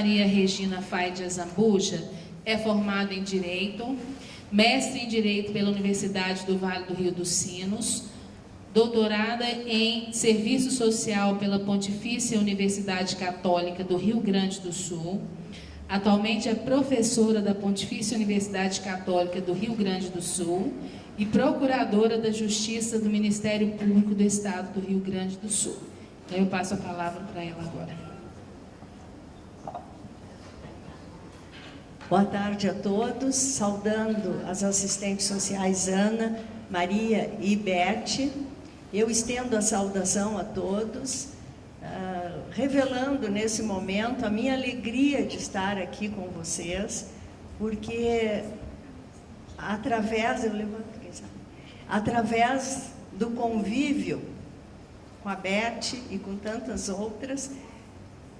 Maria Regina Faide Azambuja é formada em Direito, mestre em Direito pela Universidade do Vale do Rio dos Sinos, doutorada em Serviço Social pela Pontifícia Universidade Católica do Rio Grande do Sul. Atualmente é professora da Pontifícia Universidade Católica do Rio Grande do Sul e procuradora da Justiça do Ministério Público do Estado do Rio Grande do Sul. Então, eu passo a palavra para ela agora. Boa tarde a todos, saudando as assistentes sociais Ana, Maria e Beth. Eu estendo a saudação a todos, revelando nesse momento a minha alegria de estar aqui com vocês, porque através do convívio com a Beth e com tantas outras,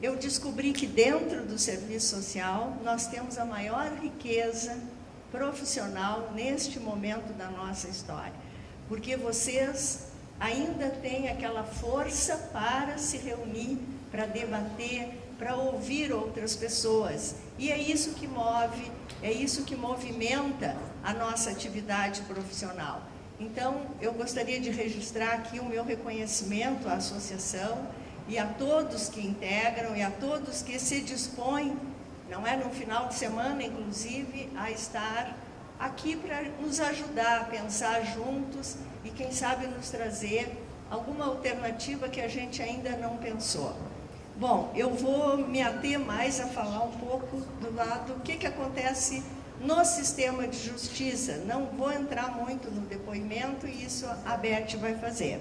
eu descobri que dentro do serviço social nós temos a maior riqueza profissional neste momento da nossa história, porque vocês ainda têm aquela força para se reunir, para debater, para ouvir outras pessoas, e é isso que move, é isso que movimenta a nossa atividade profissional. Então, eu gostaria de registrar aqui o meu reconhecimento à associação e a todos que integram e a todos que se dispõem, não é, no final de semana, inclusive, a estar aqui para nos ajudar a pensar juntos e, quem sabe, nos trazer alguma alternativa que a gente ainda não pensou. Bom, eu vou me ater mais a falar um pouco do lado do que acontece no sistema de justiça. Não vou entrar muito no depoimento, e isso a Beth vai fazer.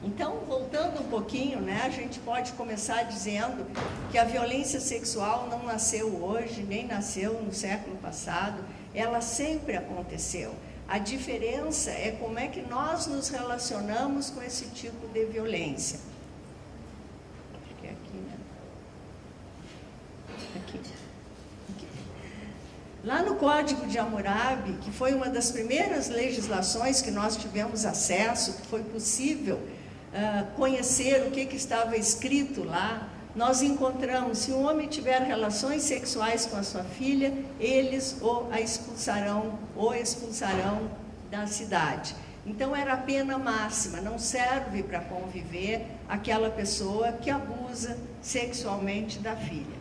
Então, voltando um pouquinho, né, a gente pode começar dizendo que a violência sexual não nasceu hoje, nem nasceu no século passado, ela sempre aconteceu. A diferença é como é que nós nos relacionamos com esse tipo de violência. Acho que é aqui, né? Aqui. Lá no Código de Hammurabi, que foi uma das primeiras legislações que nós tivemos acesso, que foi possível conhecer o que estava escrito lá, nós encontramos: se um homem tiver relações sexuais com a sua filha, eles a expulsarão da cidade. Então era a pena máxima, não serve para conviver aquela pessoa que abusa sexualmente da filha.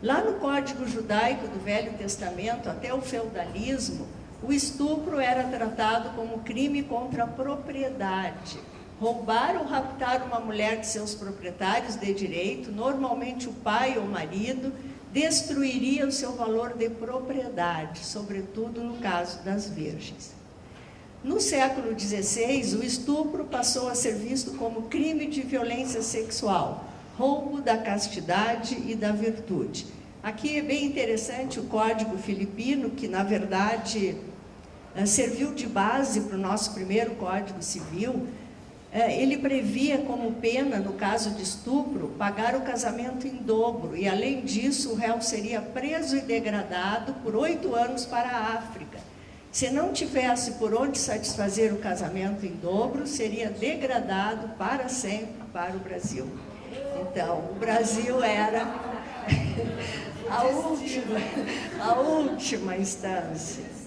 Lá no Código Judaico do Velho Testamento, até o feudalismo, o estupro era tratado como crime contra a propriedade. Roubar ou raptar uma mulher de seus proprietários de direito, normalmente o pai ou o marido, destruiria o seu valor de propriedade, sobretudo no caso das virgens. No século XVI, o estupro passou a ser visto como crime de violência sexual, roubo da castidade e da virtude. Aqui é bem interessante o Código Filipino, que na verdade serviu de base para o nosso primeiro Código Civil. Ele previa como pena, no caso de estupro, pagar o casamento em dobro, e além disso o réu seria preso e degradado por 8 anos para a África. Se não tivesse por onde satisfazer o casamento em dobro, seria degradado para sempre para o Brasil. Então, o Brasil era a última instância.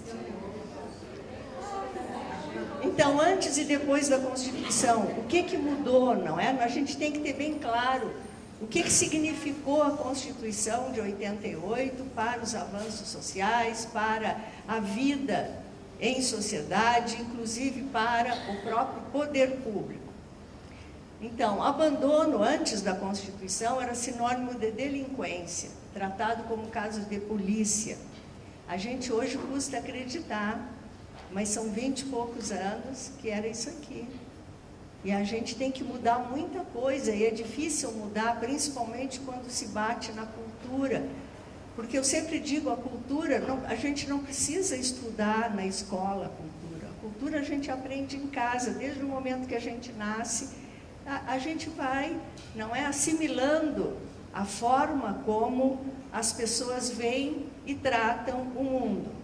Então, antes e depois da Constituição, o que mudou, não é? A gente tem que ter bem claro o que significou a Constituição de 88 para os avanços sociais, para a vida em sociedade, inclusive para o próprio poder público. Então, abandono antes da Constituição era sinônimo de delinquência, tratado como caso de polícia. A gente hoje custa acreditar, mas são 20 e poucos anos que era isso aqui. E a gente tem que mudar muita coisa, e é difícil mudar, principalmente quando se bate na cultura. Porque eu sempre digo, a cultura, a gente não precisa estudar na escola a cultura. A cultura a gente aprende em casa, desde o momento que a gente nasce, a gente vai, não é, assimilando a forma como as pessoas veem e tratam o mundo.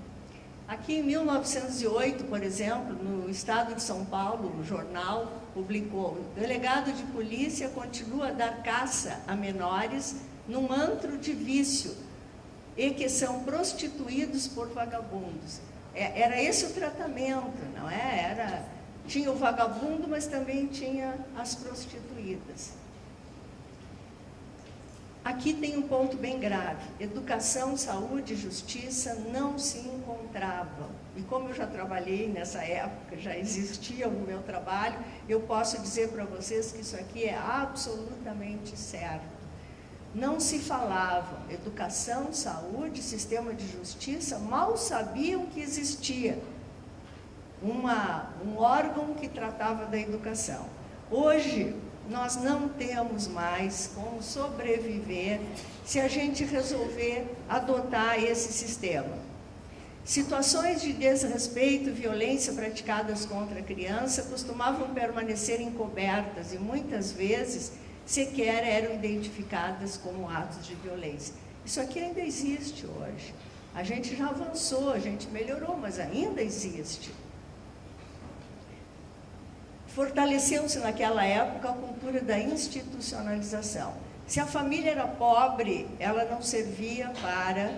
Aqui em 1908, por exemplo, no estado de São Paulo, o jornal publicou: o delegado de polícia continua a dar caça a menores num antro de vício e que são prostituídos por vagabundos. Era esse o tratamento, não é? Tinha o vagabundo, mas também tinha as prostituídas. Aqui tem um ponto bem grave: educação, saúde e justiça não se encontravam. E como eu já trabalhei nessa época, já existia no meu trabalho, eu posso dizer para vocês que isso aqui é absolutamente certo. Não se falavam educação, saúde, sistema de justiça, mal sabiam que existia um órgão que tratava da educação. Hoje, nós não temos mais como sobreviver se a gente resolver adotar esse sistema. Situações de desrespeito e violência praticadas contra a criança costumavam permanecer encobertas e muitas vezes sequer eram identificadas como atos de violência. Isso aqui ainda existe hoje. A gente já avançou, a gente melhorou, mas ainda existe. Fortaleceu-se naquela época a cultura da institucionalização. Se a família era pobre, ela não servia para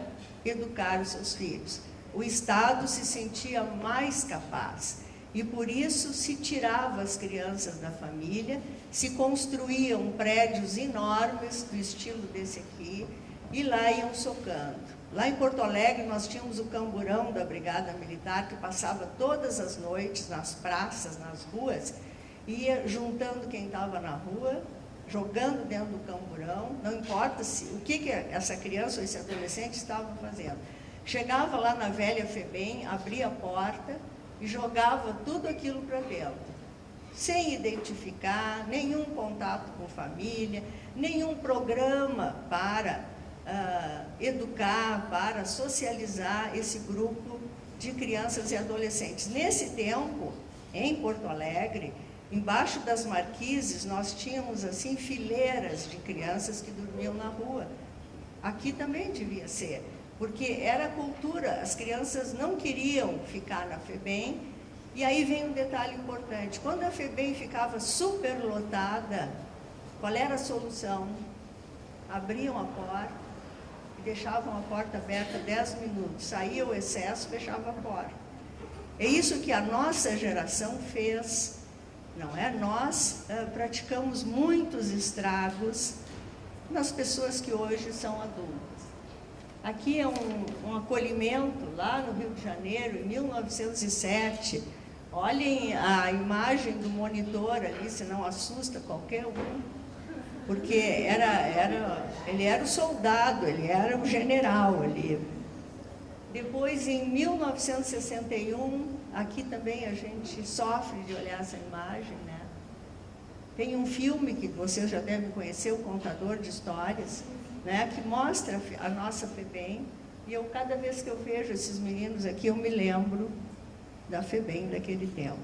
educar os seus filhos. O Estado se sentia mais capaz e por isso se tirava as crianças da família, se construíam prédios enormes do estilo desse aqui e lá iam socando. Lá em Porto Alegre nós tínhamos o camburão da Brigada Militar que passava todas as noites nas praças, nas ruas, ia juntando quem estava na rua, jogando dentro do camburão, não importa o que essa criança ou esse adolescente estava fazendo. Chegava lá na velha FEBEM, abria a porta e jogava tudo aquilo para dentro, sem identificar, nenhum contato com família, nenhum programa para educar, para socializar esse grupo de crianças e adolescentes. Nesse tempo, em Porto Alegre, embaixo das marquises, nós tínhamos assim fileiras de crianças que dormiam na rua. Aqui também devia ser, porque era a cultura, as crianças não queriam ficar na FEBEM. E aí vem um detalhe importante: quando a FEBEM ficava superlotada, qual era a solução? Abriam a porta e deixavam a porta aberta 10 minutos, saía o excesso, fechava a porta. É isso que a nossa geração fez. Não é? Nós praticamos muitos estragos nas pessoas que hoje são adultas. Aqui é um acolhimento lá no Rio de Janeiro, em 1907. Olhem a imagem do monitor ali, se não assusta qualquer um, porque ele era o soldado, ele era o general ali. Depois, em 1961, aqui também a gente sofre de olhar essa imagem, né? Tem um filme que vocês já devem conhecer, O Contador de Histórias, né? Que mostra a nossa FEBEM, e cada vez que eu vejo esses meninos aqui, eu me lembro da FEBEM daquele tempo.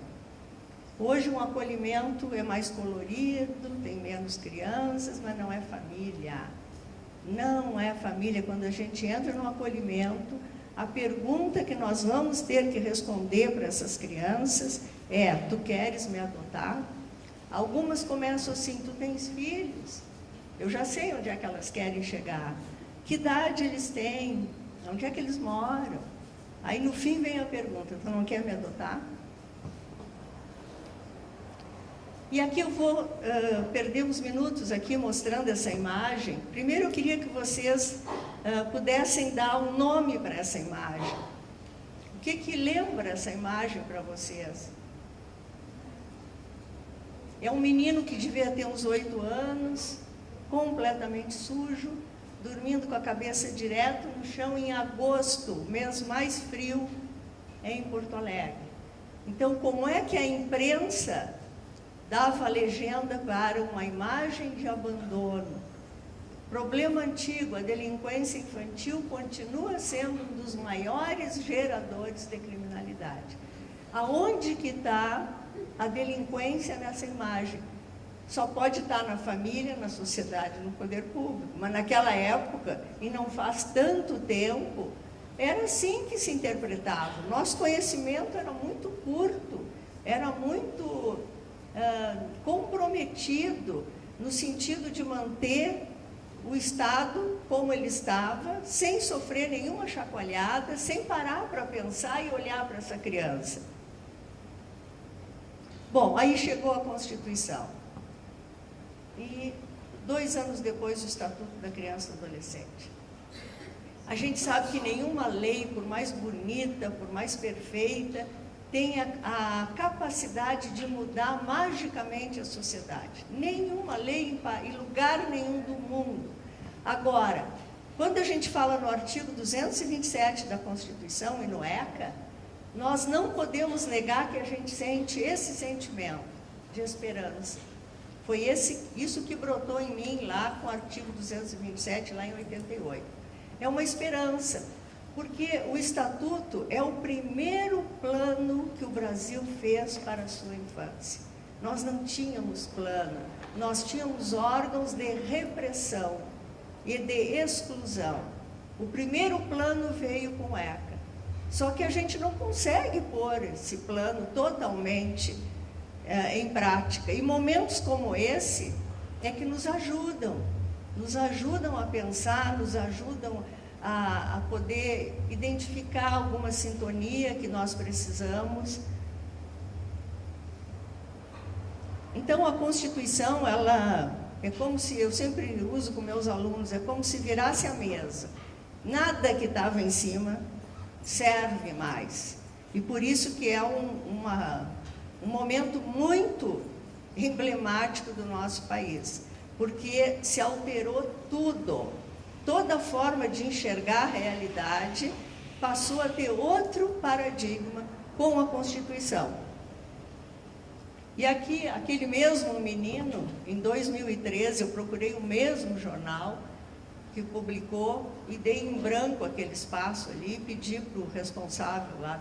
Hoje um acolhimento é mais colorido, tem menos crianças, mas não é família. Não é família. Quando a gente entra no acolhimento, a pergunta que nós vamos ter que responder para essas crianças é: tu queres me adotar? Algumas começam assim: tu tens filhos? Eu já sei onde é que elas querem chegar. Que idade eles têm? Onde é que eles moram? Aí no fim vem a pergunta: tu não quer me adotar? E aqui eu vou perder uns minutos aqui mostrando essa imagem. Primeiro eu queria que vocês pudessem dar um nome para essa imagem. O que lembra essa imagem para vocês? É um menino que devia ter uns 8 anos, completamente sujo, dormindo com a cabeça direto no chão em agosto, o mês mais frio em Porto Alegre. Então, como é que a imprensa dava legenda para uma imagem de abandono? Problema antigo: a delinquência infantil continua sendo um dos maiores geradores de criminalidade. Aonde que está a delinquência nessa imagem? Só pode estar na família, na sociedade, no poder público. Mas naquela época, e não faz tanto tempo, era assim que se interpretava. Nosso conhecimento era muito curto, era muito comprometido no sentido de manter o Estado como ele estava, sem sofrer nenhuma chacoalhada, sem parar para pensar e olhar para essa criança. Bom, aí chegou a Constituição. E 2 anos depois, o Estatuto da Criança e do Adolescente. A gente sabe que nenhuma lei, por mais bonita, por mais perfeita, tem a capacidade de mudar magicamente a sociedade. Nenhuma lei em lugar nenhum do mundo. Agora, quando a gente fala no artigo 227 da Constituição e no ECA, nós não podemos negar que a gente sente esse sentimento de esperança. Foi isso que brotou em mim lá com o artigo 227, lá em 88. É uma esperança, porque o Estatuto é o primeiro plano que o Brasil fez para a sua infância. Nós não tínhamos plano, nós tínhamos órgãos de repressão e de exclusão. O primeiro plano veio com o ECA. Só que a gente não consegue pôr esse plano totalmente em prática. E momentos como esse é que nos ajudam a pensar, nos ajudam a poder identificar alguma sintonia que nós precisamos. Então, a Constituição, ela é como se, eu sempre uso com meus alunos, é como se virasse a mesa. Nada que estava em cima serve mais. E por isso que é um momento muito emblemático do nosso país, porque se alterou tudo. Toda forma de enxergar a realidade passou a ter outro paradigma com a Constituição. E aqui, aquele mesmo menino, em 2013, eu procurei o mesmo jornal que publicou e dei em branco aquele espaço ali e pedi para o responsável lá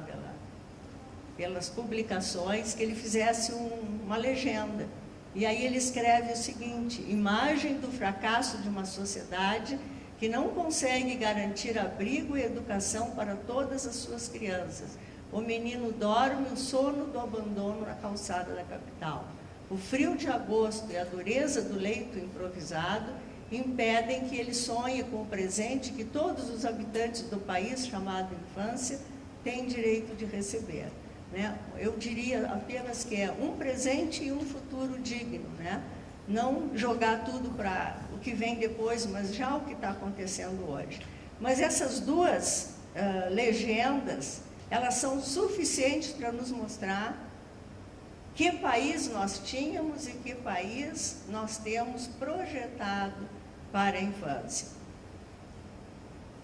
pelas publicações que ele fizesse uma legenda. E aí ele escreve o seguinte: imagem do fracasso de uma sociedade que não consegue garantir abrigo e educação para todas as suas crianças. O menino dorme o sono do abandono na calçada da capital. O frio de agosto e a dureza do leito improvisado impedem que ele sonhe com o presente que todos os habitantes do país chamado infância têm direito de receber. Né? Eu diria apenas que é um presente e um futuro digno, né? Não jogar tudo para o que vem depois, mas já o que está acontecendo hoje. Mas essas duas legendas, elas são suficientes para nos mostrar que país nós tínhamos e que país nós temos projetado para a infância.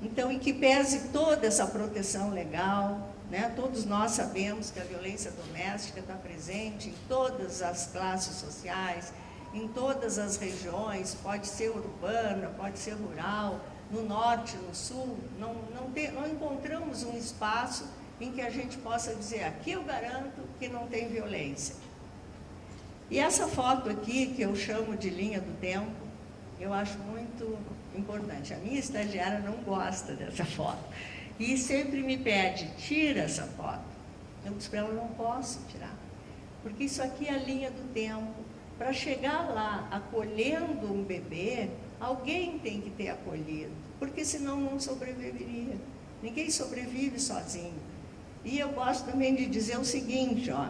Então, em que pese toda essa proteção legal, né, todos nós sabemos que a violência doméstica está presente em todas as classes sociais, em todas as regiões, pode ser urbana, pode ser rural, no norte, no sul, não encontramos um espaço em que a gente possa dizer, aqui eu garanto que não tem violência. E essa foto aqui, que eu chamo de linha do tempo, eu acho muito importante. A minha estagiária não gosta dessa foto e sempre me pede, tira essa foto. Eu disse para ela, não posso tirar, porque isso aqui é a linha do tempo. Para chegar lá acolhendo um bebê, alguém tem que ter acolhido, porque senão não sobreviveria. Ninguém sobrevive sozinho. E eu gosto também de dizer o seguinte, ó,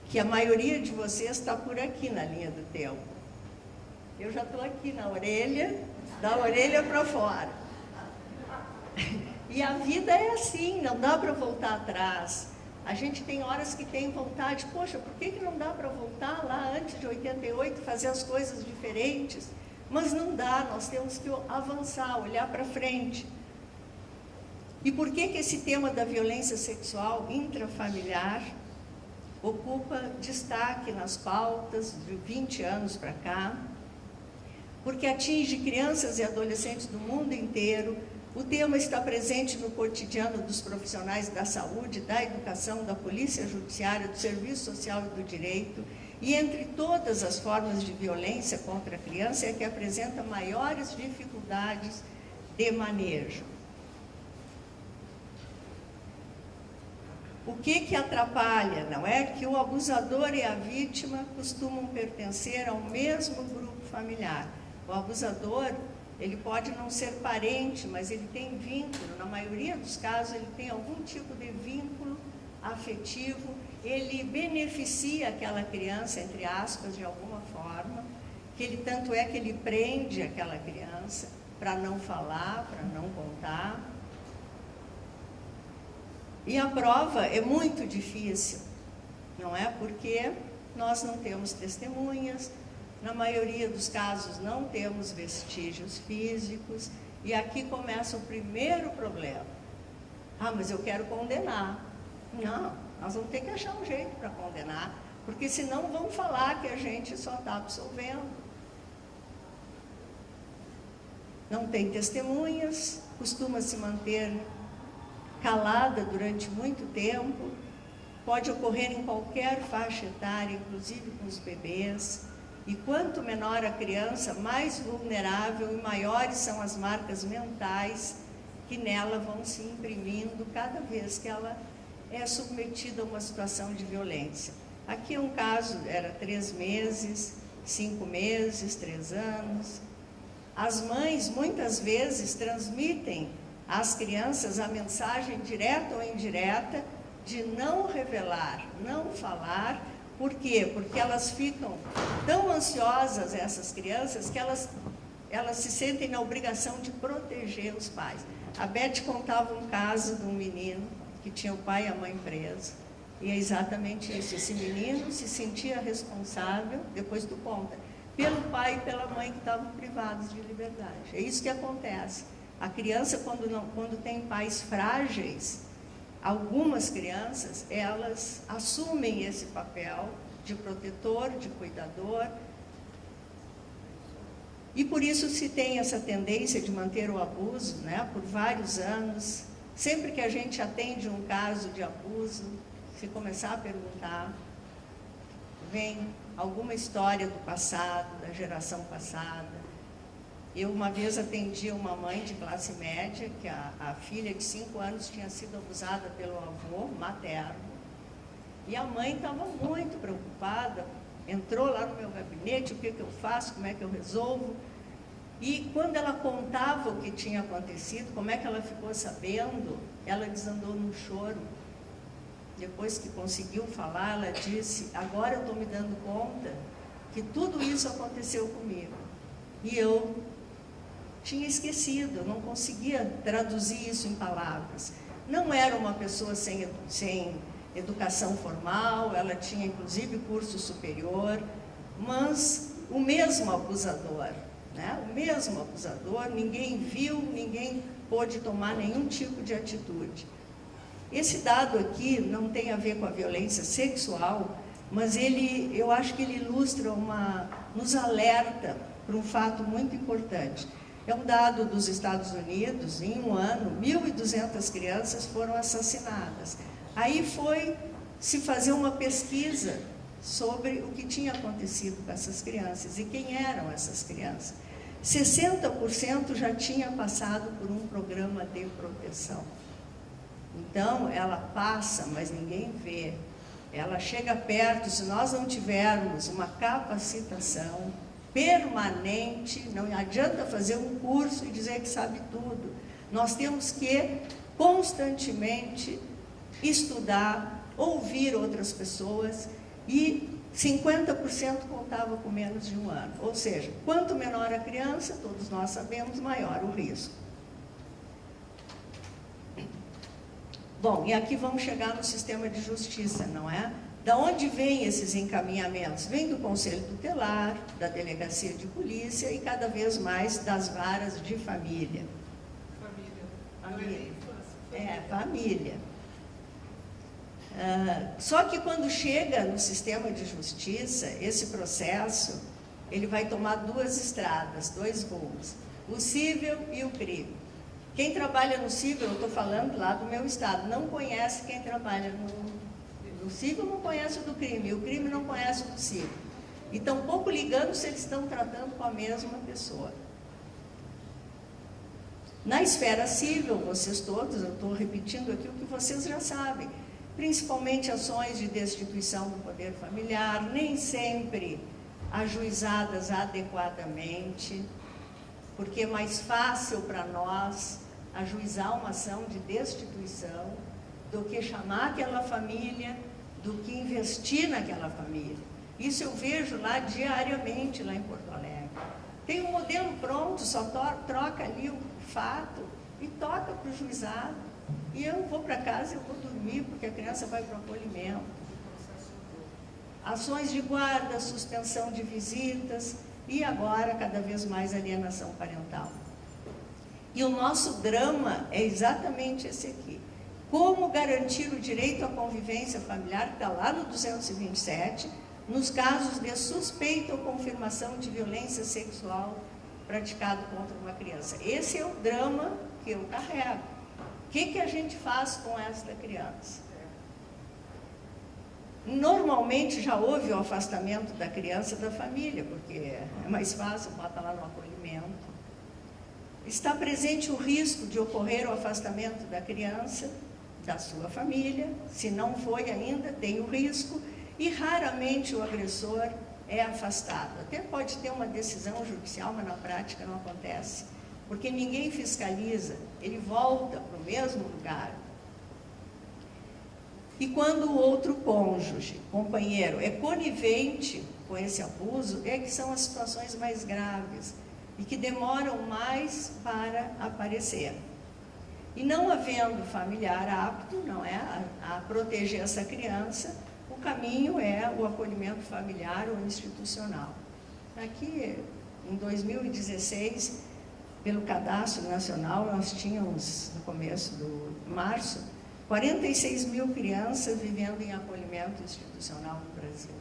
que a maioria de vocês está por aqui na linha do tempo. Eu já estou aqui na orelha, da orelha para fora. E a vida é assim, não dá para voltar atrás. A gente tem horas que tem vontade, poxa, por que não dá para voltar lá antes de 88, fazer as coisas diferentes? Mas não dá, nós temos que avançar, olhar para frente. E por que esse tema da violência sexual intrafamiliar ocupa destaque nas pautas de 20 anos para cá? Porque atinge crianças e adolescentes do mundo inteiro. O tema está presente no cotidiano dos profissionais da saúde, da educação, da polícia judiciária, do serviço social e do direito. E entre todas as formas de violência contra a criança é que apresenta maiores dificuldades de manejo. O que atrapalha, não é? Que o abusador e a vítima costumam pertencer ao mesmo grupo familiar. O abusador, ele pode não ser parente, mas ele tem vínculo. Na maioria dos casos, ele tem algum tipo de vínculo afetivo. Ele beneficia aquela criança, entre aspas, de alguma forma. Tanto é que ele prende aquela criança para não falar, para não contar. E a prova é muito difícil, não é? Porque nós não temos testemunhas, na maioria dos casos não temos vestígios físicos, e aqui começa o primeiro problema. Ah, mas eu quero condenar. Não, nós vamos ter que achar um jeito para condenar, porque senão vão falar que a gente só está absolvendo. Não tem testemunhas, costuma se manter calada durante muito tempo, pode ocorrer em qualquer faixa etária, inclusive com os bebês, e quanto menor a criança, mais vulnerável e maiores são as marcas mentais que nela vão se imprimindo cada vez que ela é submetida a uma situação de violência. Aqui é um caso, era 3 meses, 5 meses, 3 anos. As mães, muitas vezes, transmitem às crianças a mensagem direta ou indireta de não revelar, não falar. Por quê? Porque elas ficam tão ansiosas, essas crianças, que elas se sentem na obrigação de proteger os pais. A Beth contava um caso de um menino que tinha o pai e a mãe presos. E é exatamente isso. Esse menino se sentia responsável, depois tu conta, pelo pai e pela mãe que estavam privados de liberdade. É isso que acontece. A criança, quando tem pais frágeis, algumas crianças, elas assumem esse papel de protetor, de cuidador. E por isso se tem essa tendência de manter o abuso, né, por vários anos. Sempre que a gente atende um caso de abuso, se começar a perguntar, vem alguma história do passado, da geração passada. Eu uma vez atendi uma mãe de classe média, que a filha de 5 anos tinha sido abusada pelo avô materno. E a mãe estava muito preocupada, entrou lá no meu gabinete, o que eu faço, como é que eu resolvo. E quando ela contava o que tinha acontecido, como é que ela ficou sabendo, ela desandou num choro. Depois que conseguiu falar, ela disse, agora eu estou me dando conta que tudo isso aconteceu comigo. E eu tinha esquecido, eu não conseguia traduzir isso em palavras. Não era uma pessoa sem educação formal, ela tinha inclusive curso superior, mas o mesmo abusador, né? O mesmo abusador, ninguém viu, ninguém pôde tomar nenhum tipo de atitude. Esse dado aqui não tem a ver com a violência sexual, mas eu acho que ele ilustra nos alerta para um fato muito importante. É um dado dos Estados Unidos, em um ano, 1.200 crianças foram assassinadas. Aí foi se fazer uma pesquisa sobre o que tinha acontecido com essas crianças e quem eram essas crianças. 60% já tinha passado por um programa de proteção. Então, ela passa, mas ninguém vê. Ela chega perto, se nós não tivermos uma capacitação permanente, não adianta fazer um curso e dizer que sabe tudo. Nós temos que constantemente estudar, ouvir outras pessoas, e 50% contava com menos de 1 ano. Ou seja, quanto menor a criança, todos nós sabemos, maior o risco. Bom, e aqui vamos chegar no sistema de justiça, não é? Da onde vêm esses encaminhamentos? Vem do Conselho Tutelar, da Delegacia de Polícia e cada vez mais das varas de família. Família. Família. Só que quando chega no sistema de justiça, esse processo, ele vai tomar 2 estradas, 2 rumos. O cível e o crime. Quem trabalha no cível, eu estou falando lá do meu estado, não conhece quem trabalha no cível, não conhece o do crime, e o crime não conhece o do cível. E estão pouco ligando se eles estão tratando com a mesma pessoa. Na esfera cível, vocês todos, eu estou repetindo aqui o que vocês já sabem, principalmente ações de destituição do poder familiar, nem sempre ajuizadas adequadamente, porque é mais fácil para nós ajuizar uma ação de destituição do que chamar aquela família, do que investir naquela família. Isso eu vejo lá diariamente, lá em Porto Alegre. Tem um modelo pronto, só troca ali o fato e toca para o juizado. E eu vou para casa, eu vou dormir, porque a criança vai para o acolhimento. Ações de guarda, suspensão de visitas e agora, cada vez mais, alienação parental. E o nosso drama é exatamente esse aqui. Como garantir o direito à convivência familiar, que está lá no 227, nos casos de suspeita ou confirmação de violência sexual praticado contra uma criança. Esse é o drama que eu carrego. O que a gente faz com esta criança? Normalmente já houve o afastamento da criança da família, porque é mais fácil, bota lá no acolhimento. Está presente o risco de ocorrer o afastamento da criança da sua família, se não foi ainda, tem o risco, e raramente o agressor é afastado. Até pode ter uma decisão judicial, mas na prática não acontece, porque ninguém fiscaliza, ele volta para o mesmo lugar. E quando o outro cônjuge, companheiro, é conivente com esse abuso, é que são as situações mais graves e que demoram mais para aparecer. E não havendo familiar apto, não é, a proteger essa criança, o caminho é o acolhimento familiar ou institucional. Aqui, em 2016, pelo Cadastro Nacional, nós tínhamos, no começo do março, 46 mil crianças vivendo em acolhimento institucional no Brasil.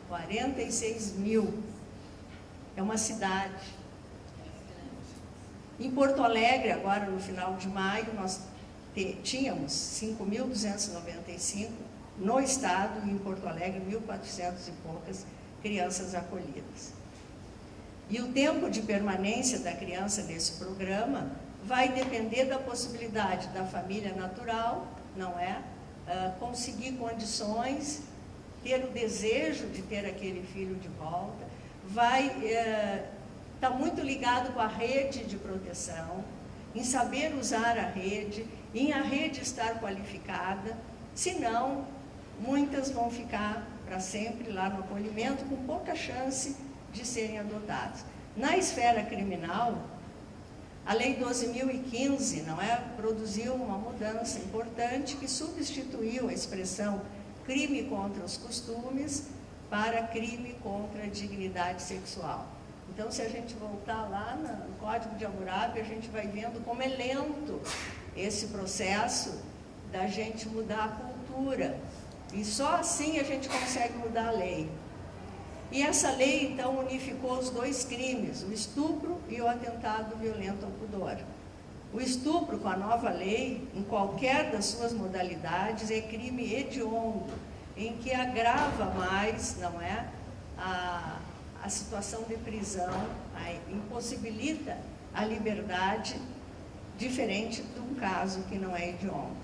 46 mil. É uma cidade. Em Porto Alegre, agora no final de maio, nós tínhamos 5.295 no estado, e em Porto Alegre 1.400 e poucas crianças acolhidas. E o tempo de permanência da criança nesse programa vai depender da possibilidade da família natural, não é? Conseguir condições, ter o desejo de ter aquele filho de volta, está muito ligado com a rede de proteção, em saber usar a rede, em a rede estar qualificada, senão muitas vão ficar para sempre lá no acolhimento, com pouca chance de serem adotadas. Na esfera criminal, a Lei 12.015, não é, produziu uma mudança importante que substituiu a expressão crime contra os costumes para crime contra a dignidade sexual. Então, se a gente voltar lá no Código de Hammurabi, a gente vai vendo como é lento esse processo da gente mudar a cultura. E só assim a gente consegue mudar a lei. E essa lei, então, unificou os dois crimes, o estupro e o atentado violento ao pudor. O estupro, com a nova lei, em qualquer das suas modalidades, é crime hediondo, em que agrava mais, não é, a situação de prisão, impossibilita a liberdade, diferente de um caso que não é hediondo.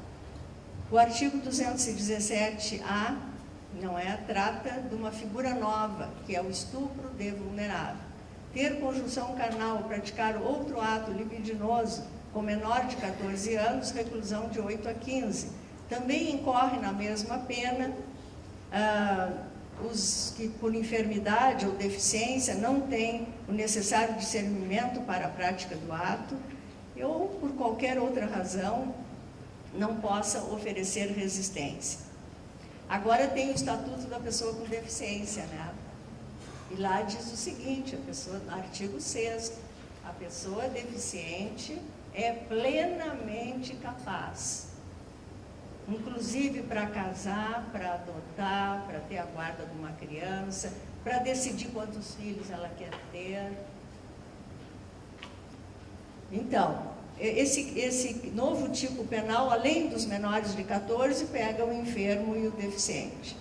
O artigo 217-A, não é, trata de uma figura nova, que é o estupro de vulnerável. Ter conjunção carnal ou praticar outro ato libidinoso com menor de 14 anos, reclusão de 8 a 15. Também incorre na mesma pena os que por enfermidade ou deficiência não têm o necessário discernimento para a prática do ato, ou por qualquer outra razão não possa oferecer resistência. Agora tem o Estatuto da Pessoa com Deficiência, né? E lá diz o seguinte, no artigo 6º, a pessoa deficiente é plenamente capaz, inclusive para casar, para adotar, para ter a guarda de uma criança, para decidir quantos filhos ela quer ter. Então, esse novo tipo penal, além dos menores de 14, pega o enfermo e o deficiente.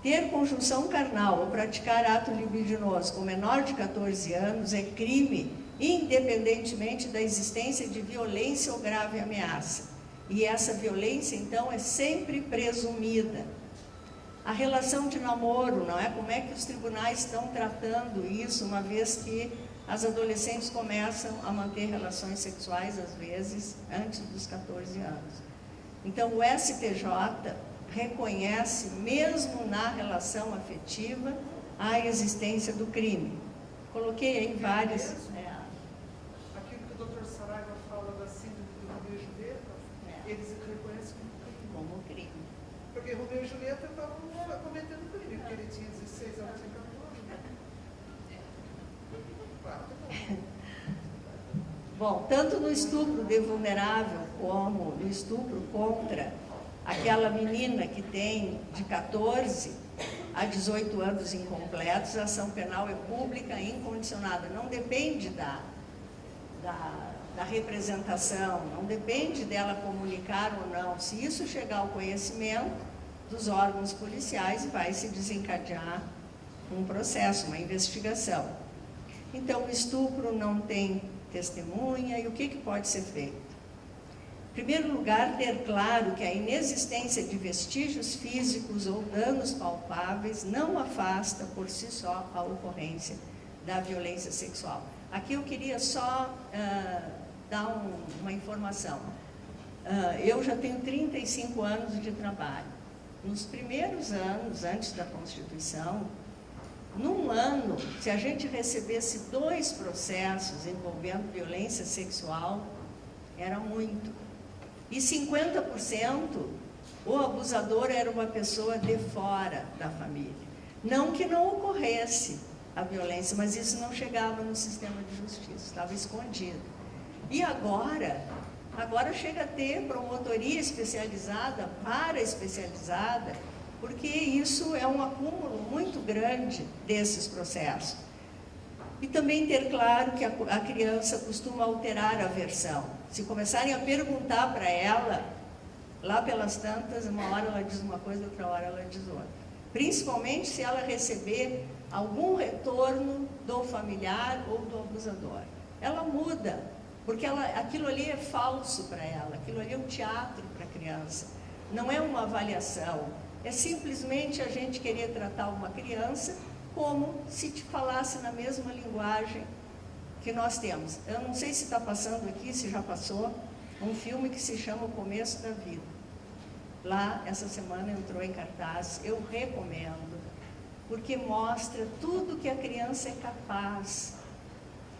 Ter conjunção carnal ou praticar ato libidinoso com menor de 14 anos é crime, independentemente da existência de violência ou grave ameaça. E essa violência, então, é sempre presumida. A relação de namoro, não é? Como é que os tribunais estão tratando isso, uma vez que as adolescentes começam a manter relações sexuais, às vezes, antes dos 14 anos. Então, o STJ reconhece, mesmo na relação afetiva, a existência do crime. Coloquei aí várias... Aquilo que o Dr. Saraiva fala da síndrome de Romeu e Julieta, eles reconhecem como crime. Porque Romeu e Julieta estavam cometendo crime, porque ele tinha 16 anos e 14. Bom, tanto no estupro de vulnerável como no estupro contra aquela menina que tem de 14 a 18 anos incompletos, a ação penal é pública e incondicionada. Não depende da representação, não depende dela comunicar ou não. Se isso chegar ao conhecimento dos órgãos policiais, vai se desencadear um processo, uma investigação. Então, o estupro não tem testemunha, e o que pode ser feito? Em primeiro lugar, ter claro que a inexistência de vestígios físicos ou danos palpáveis não afasta por si só a ocorrência da violência sexual. Aqui eu queria só dar uma informação. Eu já tenho 35 anos de trabalho. Nos primeiros anos, antes da Constituição, num ano, se a gente recebesse 2 processos envolvendo violência sexual, era muito. E 50% o abusador era uma pessoa de fora da família. Não que não ocorresse a violência, mas isso não chegava no sistema de justiça, estava escondido. E agora chega a ter promotoria especializada, para-especializada, porque isso é um acúmulo muito grande desses processos. E também ter claro que a criança costuma alterar a versão. Se começarem a perguntar para ela, lá pelas tantas, uma hora ela diz uma coisa, outra hora ela diz outra. Principalmente se ela receber algum retorno do familiar ou do abusador. Ela muda, porque aquilo ali é falso para ela, aquilo ali é um teatro para a criança. Não é uma avaliação, é simplesmente a gente querer tratar uma criança como se te falasse na mesma linguagem que nós temos. Eu não sei se está passando aqui, se já passou, um filme que se chama O Começo da Vida. Lá, essa semana entrou em cartaz, eu recomendo, porque mostra tudo que a criança é capaz,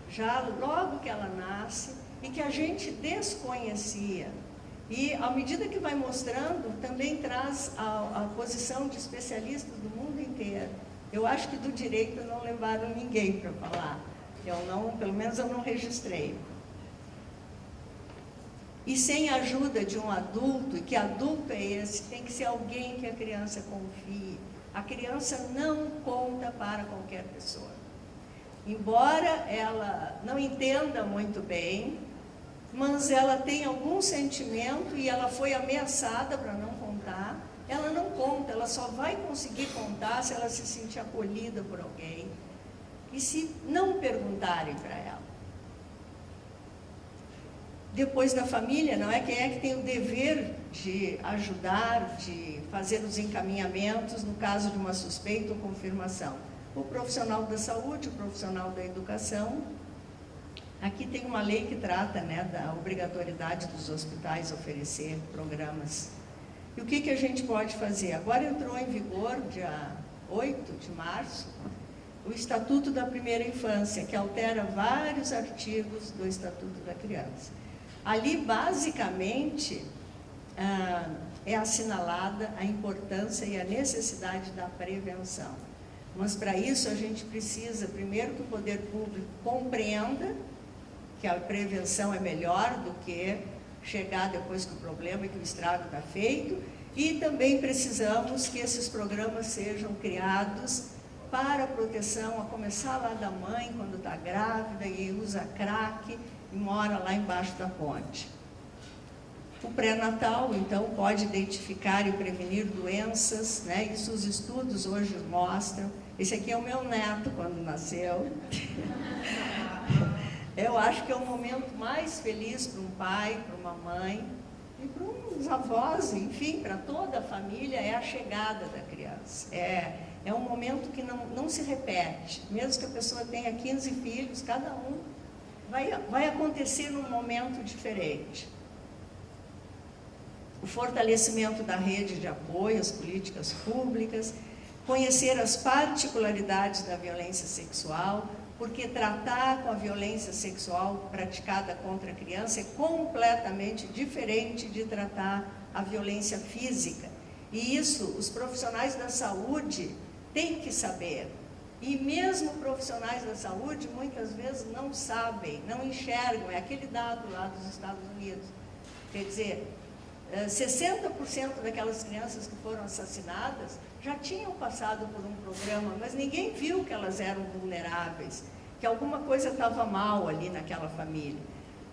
já logo que ela nasce, e que a gente desconhecia. E, à medida que vai mostrando, também traz a posição de especialistas do mundo inteiro. Eu acho que do direito não levaram ninguém para falar. Pelo menos eu não registrei. E sem a ajuda de um adulto, e que adulto é esse? Tem que ser alguém que a criança confie. A criança não conta para qualquer pessoa. Embora ela não entenda muito bem, mas ela tem algum sentimento e ela foi ameaçada para não contar, ela não conta, ela só vai conseguir contar se ela se sentir acolhida por alguém e se não perguntarem para ela. Depois da família, não é? Quem é que tem o dever de ajudar, de fazer os encaminhamentos no caso de uma suspeita ou confirmação? O profissional da saúde, o profissional da educação. Aqui tem uma lei que trata, né, da obrigatoriedade dos hospitais oferecer programas. E o que a gente pode fazer? Agora entrou em vigor, dia 8 de março, o Estatuto da Primeira Infância, que altera vários artigos do Estatuto da Criança. Ali, basicamente, é assinalada a importância e a necessidade da prevenção. Mas, para isso, a gente precisa, primeiro, que o poder público compreenda que a prevenção é melhor do que chegar depois que o problema e que o estrago está feito, e também precisamos que esses programas sejam criados para a proteção, a começar lá da mãe, quando está grávida e usa crack e mora lá embaixo da ponte. O pré-natal, então, pode identificar e prevenir doenças, né? Isso os estudos hoje mostram. Esse aqui é o meu neto quando nasceu. Eu acho que é o momento mais feliz para um pai, para uma mãe, E para os avós, enfim, para toda a família, é a chegada da criança. É um momento que não se repete. Mesmo que a pessoa tenha 15 filhos, cada um vai acontecer num momento diferente. O fortalecimento da rede de apoio às políticas públicas, conhecer as particularidades da violência sexual, porque tratar com a violência sexual praticada contra a criança é completamente diferente de tratar a violência física. E isso os profissionais da saúde têm que saber. E mesmo profissionais da saúde muitas vezes não sabem, não enxergam. É aquele dado lá dos Estados Unidos. Quer dizer, 60% daquelas crianças que foram assassinadas já tinham passado por um programa, mas ninguém viu que elas eram vulneráveis, que alguma coisa estava mal ali naquela família.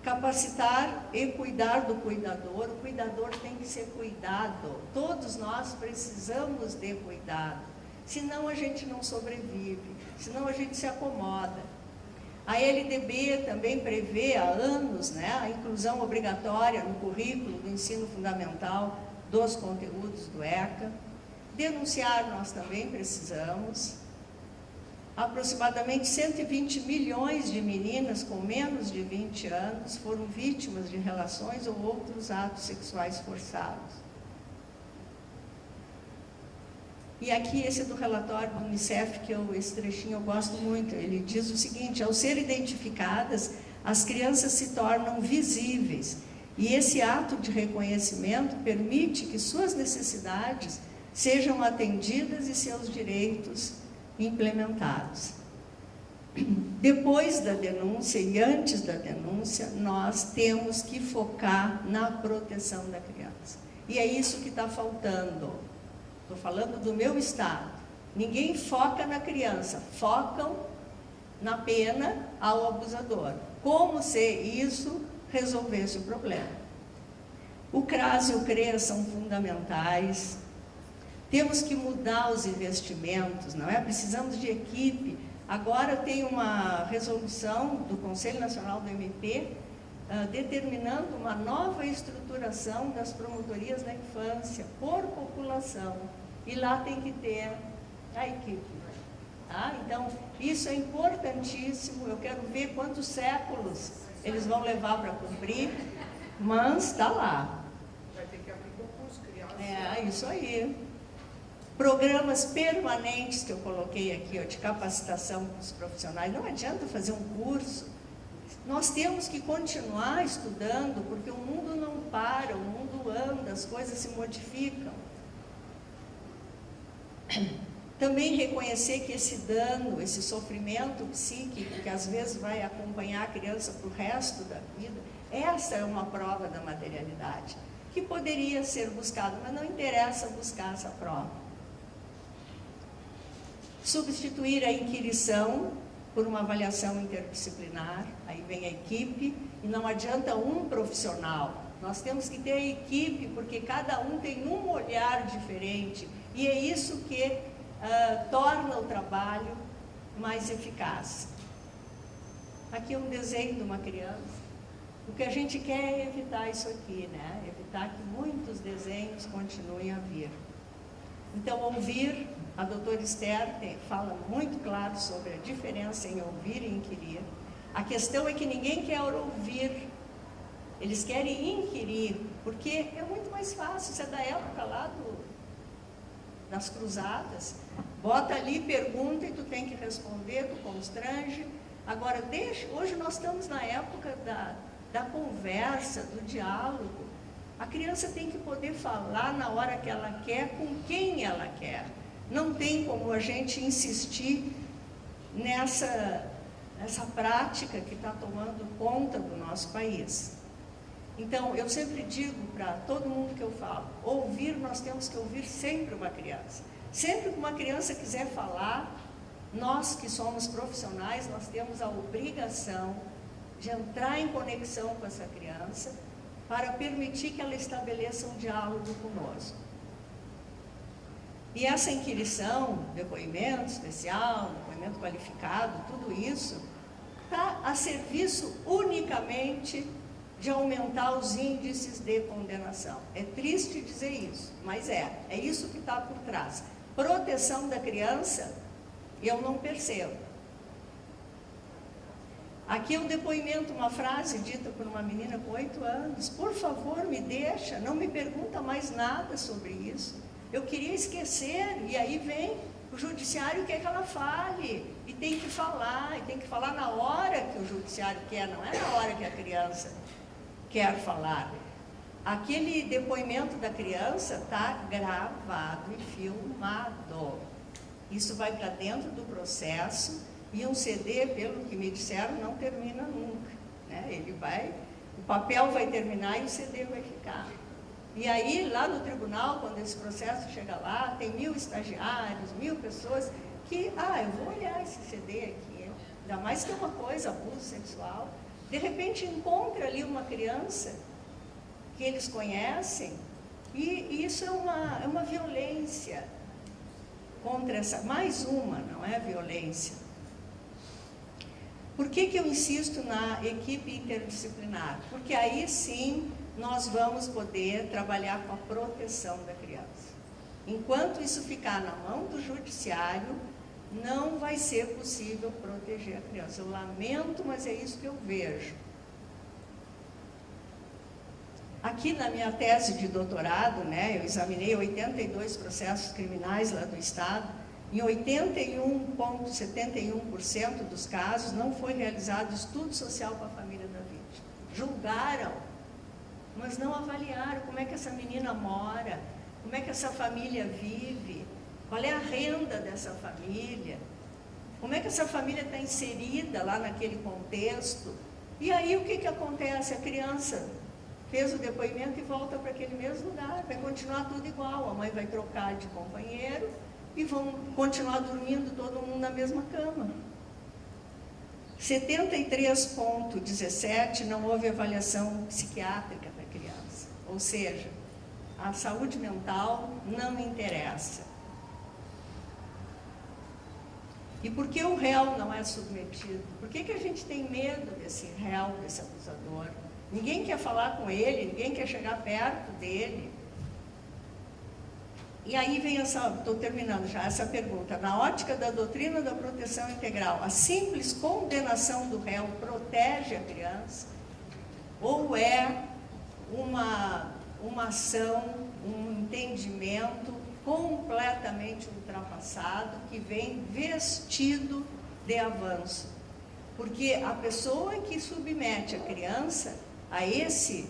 Capacitar e cuidar do cuidador. O cuidador tem que ser cuidado. Todos nós precisamos de cuidado. Senão a gente não sobrevive, senão a gente se acomoda. A LDB também prevê há anos, né, a inclusão obrigatória no currículo do ensino fundamental dos conteúdos do ECA. Denunciar nós também precisamos. Aproximadamente 120 milhões de meninas com menos de 20 anos foram vítimas de relações ou outros atos sexuais forçados. E aqui esse do relatório do Unicef, esse trechinho eu gosto muito, ele diz o seguinte: ao ser identificadas, as crianças se tornam visíveis, e esse ato de reconhecimento permite que suas necessidades sejam atendidas e seus direitos implementados. Depois da denúncia e antes da denúncia, nós temos que focar na proteção da criança. E é isso que está faltando. Estou falando do meu estado. Ninguém foca na criança, focam na pena ao abusador. Como se isso resolvesse o problema. O CRAS e o CREA são fundamentais. Temos que mudar os investimentos, não é? Precisamos de equipe. Agora tem uma resolução do Conselho Nacional do MP determinando uma nova estruturação das promotorias da infância por população. E lá tem que ter a equipe. Tá? Então, isso é importantíssimo. Eu quero ver quantos séculos eles vão levar para cumprir, mas está lá. Vai ter que abrir concurso, criar. É, isso aí. Programas permanentes que eu coloquei aqui, ó, de capacitação dos profissionais. Não adianta fazer um curso. Nós temos que continuar estudando, porque o mundo não para, o mundo anda, as coisas se modificam. Também reconhecer que esse dano, esse sofrimento psíquico, que às vezes vai acompanhar a criança para o resto da vida, essa é uma prova da materialidade, que poderia ser buscada, mas não interessa buscar essa prova. Substituir a inquirição por uma avaliação interdisciplinar, aí vem a equipe, e não adianta um profissional, nós temos que ter a equipe, porque cada um tem um olhar diferente, e é isso que torna o trabalho mais eficaz. Aqui é um desenho de uma criança. O que a gente quer é evitar isso aqui, né? Evitar que muitos desenhos continuem a vir. Então, ouvir, a doutora Esther fala muito claro sobre a diferença em ouvir e inquirir. A questão é que ninguém quer ouvir, eles querem inquirir, porque é muito mais fácil, isso é da época lá das cruzadas. Bota ali, pergunta e tu tem que responder, tu constrange. Agora, hoje nós estamos na época da conversa, do diálogo. A criança tem que poder falar na hora que ela quer, com quem ela quer. Não tem como a gente insistir nessa prática que está tomando conta do nosso país. Então, eu sempre digo para todo mundo que eu falo, ouvir, nós temos que ouvir sempre uma criança. Sempre que uma criança quiser falar, nós que somos profissionais, nós temos a obrigação de entrar em conexão com essa criança para permitir que ela estabeleça um diálogo conosco. E essa inquirição, depoimento especial, depoimento qualificado, tudo isso está a serviço unicamente de aumentar os índices de condenação. É triste dizer isso, mas é isso que está por trás. Proteção da criança, eu não percebo. Aqui é um depoimento, uma frase dita por uma menina com 8 anos. Por favor, me deixa, não me pergunta mais nada sobre isso. Eu queria esquecer, e aí vem o judiciário quer que ela fale, e tem que falar na hora que o judiciário quer, não é na hora que a criança quer falar. Aquele depoimento da criança está gravado e filmado. Isso vai para dentro do processo, e um CD, pelo que me disseram, não termina nunca, né? O papel vai terminar e o CD vai ficar. E aí, lá no tribunal, quando esse processo chega lá, tem 1000 estagiários, 1000 pessoas que, eu vou olhar esse CD aqui, ainda mais que é uma coisa, abuso sexual. De repente, encontra ali uma criança que eles conhecem, e isso é uma violência contra essa, mais uma, não é violência. Por que eu insisto na equipe interdisciplinar? Porque aí sim nós vamos poder trabalhar com a proteção da criança. Enquanto isso ficar na mão do judiciário, não vai ser possível proteger a criança. Eu lamento, mas é isso que eu vejo. Aqui na minha tese de doutorado, né, eu examinei 82 processos criminais lá do Estado. Em 81,71% dos casos não foi realizado estudo social com a família da vítima. Julgaram, mas não avaliaram como é que essa menina mora, como é que essa família vive, qual é a renda dessa família, como é que essa família está inserida lá naquele contexto. E aí o que acontece? A criança fez o depoimento e volta para aquele mesmo lugar, vai continuar tudo igual, a mãe vai trocar de companheiro e vão continuar dormindo todo mundo na mesma cama. 73,17% não houve avaliação psiquiátrica da criança, ou seja, a saúde mental não interessa. E por que o réu não é submetido? Por que a gente tem medo desse réu, desse abusador? Ninguém quer falar com ele, ninguém quer chegar perto dele. E aí vem estou terminando já essa pergunta. Na ótica da doutrina da proteção integral, a simples condenação do réu protege a criança? Ou é uma ação, um entendimento completamente ultrapassado, que vem vestido de avanço? Porque a pessoa que submete a criança a esse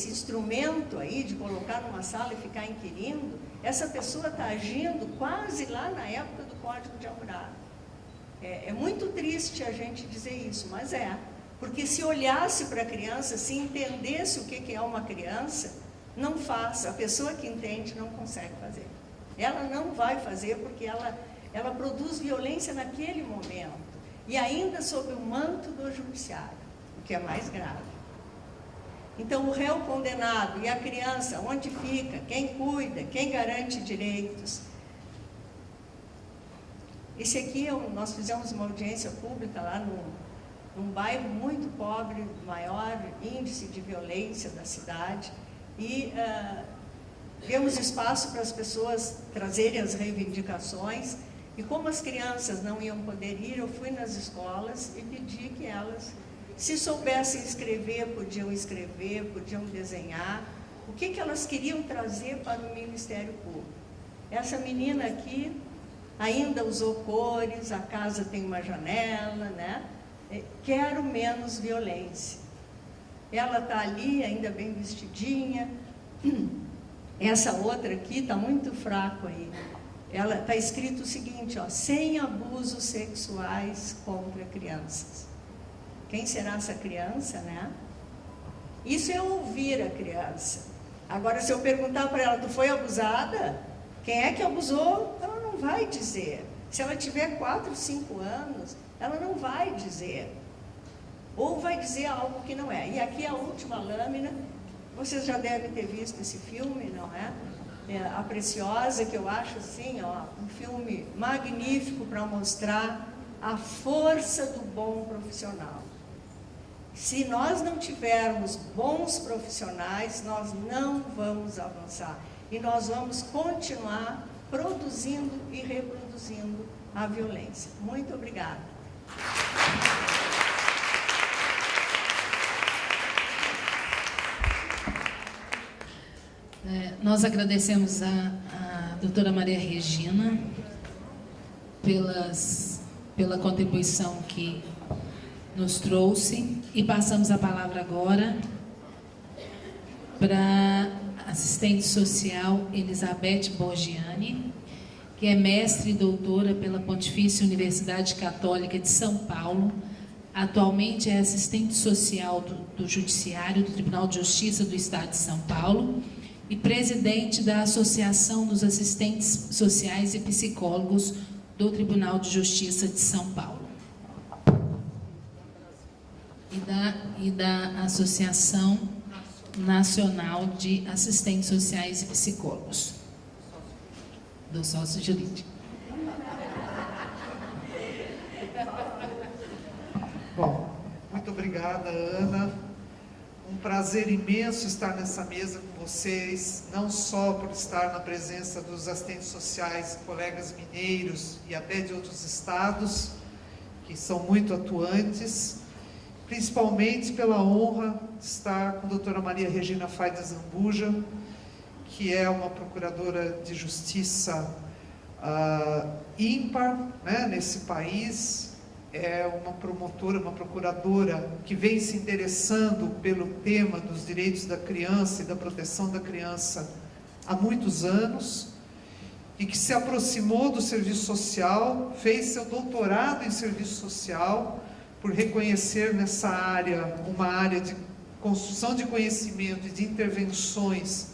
instrumento aí de colocar numa sala e ficar inquirindo, essa pessoa está agindo quase lá na época do Código de Hammurabi. É muito triste a gente dizer isso, mas porque se olhasse para a criança, se entendesse o que é uma criança, não faz. A pessoa que entende não consegue fazer. Ela não vai fazer porque ela produz violência naquele momento, e ainda sob o manto do judiciário, o que é mais grave. Então, o réu condenado e a criança, onde fica? Quem cuida? Quem garante direitos? Esse aqui, nós fizemos uma audiência pública lá num bairro muito pobre, maior índice de violência da cidade, e demos espaço para as pessoas trazerem as reivindicações, e como as crianças não iam poder ir, eu fui nas escolas e pedi que elas, se soubessem escrever, podiam desenhar, o que elas queriam trazer para o Ministério Público. Essa menina aqui ainda usou cores, a casa tem uma janela, né? Quero menos violência. Ela está ali, ainda bem vestidinha. Essa outra aqui está muito fraco aí. Ela está escrito o seguinte, sem abusos sexuais contra crianças. Quem será essa criança, né? Isso é ouvir a criança. Agora, se eu perguntar para ela, tu foi abusada? Quem é que abusou? Ela não vai dizer. Se ela tiver 4, 5 anos, ela não vai dizer. Ou vai dizer algo que não é. E aqui a última lâmina, vocês já devem ter visto esse filme, não é? A Preciosa, que eu acho assim, um filme magnífico para mostrar a força do bom profissional. Se nós não tivermos bons profissionais, nós não vamos avançar. E nós vamos continuar produzindo e reproduzindo a violência. Muito obrigada. Nós agradecemos a doutora Maria Regina pela contribuição que nos trouxe, e passamos a palavra agora para a assistente social Elizabeth Borgiani, que é mestre e doutora pela Pontifícia Universidade Católica de São Paulo. Atualmente é assistente social do Judiciário do Tribunal de Justiça do Estado de São Paulo e presidente da Associação dos Assistentes Sociais e Psicólogos do Tribunal de Justiça de São Paulo e da Associação Nacional de Assistentes Sociais e Psicólogos, do sócio jurídico. Bom, muito obrigada, Ana. Um prazer imenso estar nessa mesa com vocês, não só por estar na presença dos assistentes sociais, colegas mineiros e até de outros estados, que são muito atuantes, principalmente pela honra de estar com a doutora Maria Regina Faida Zambuja, que é uma procuradora de justiça ímpar, né, nesse país. É uma promotora, uma procuradora que vem se interessando pelo tema dos direitos da criança e da proteção da criança há muitos anos, e que se aproximou do serviço social, fez seu doutorado em serviço social, por reconhecer nessa área, uma área de construção de conhecimento e de intervenções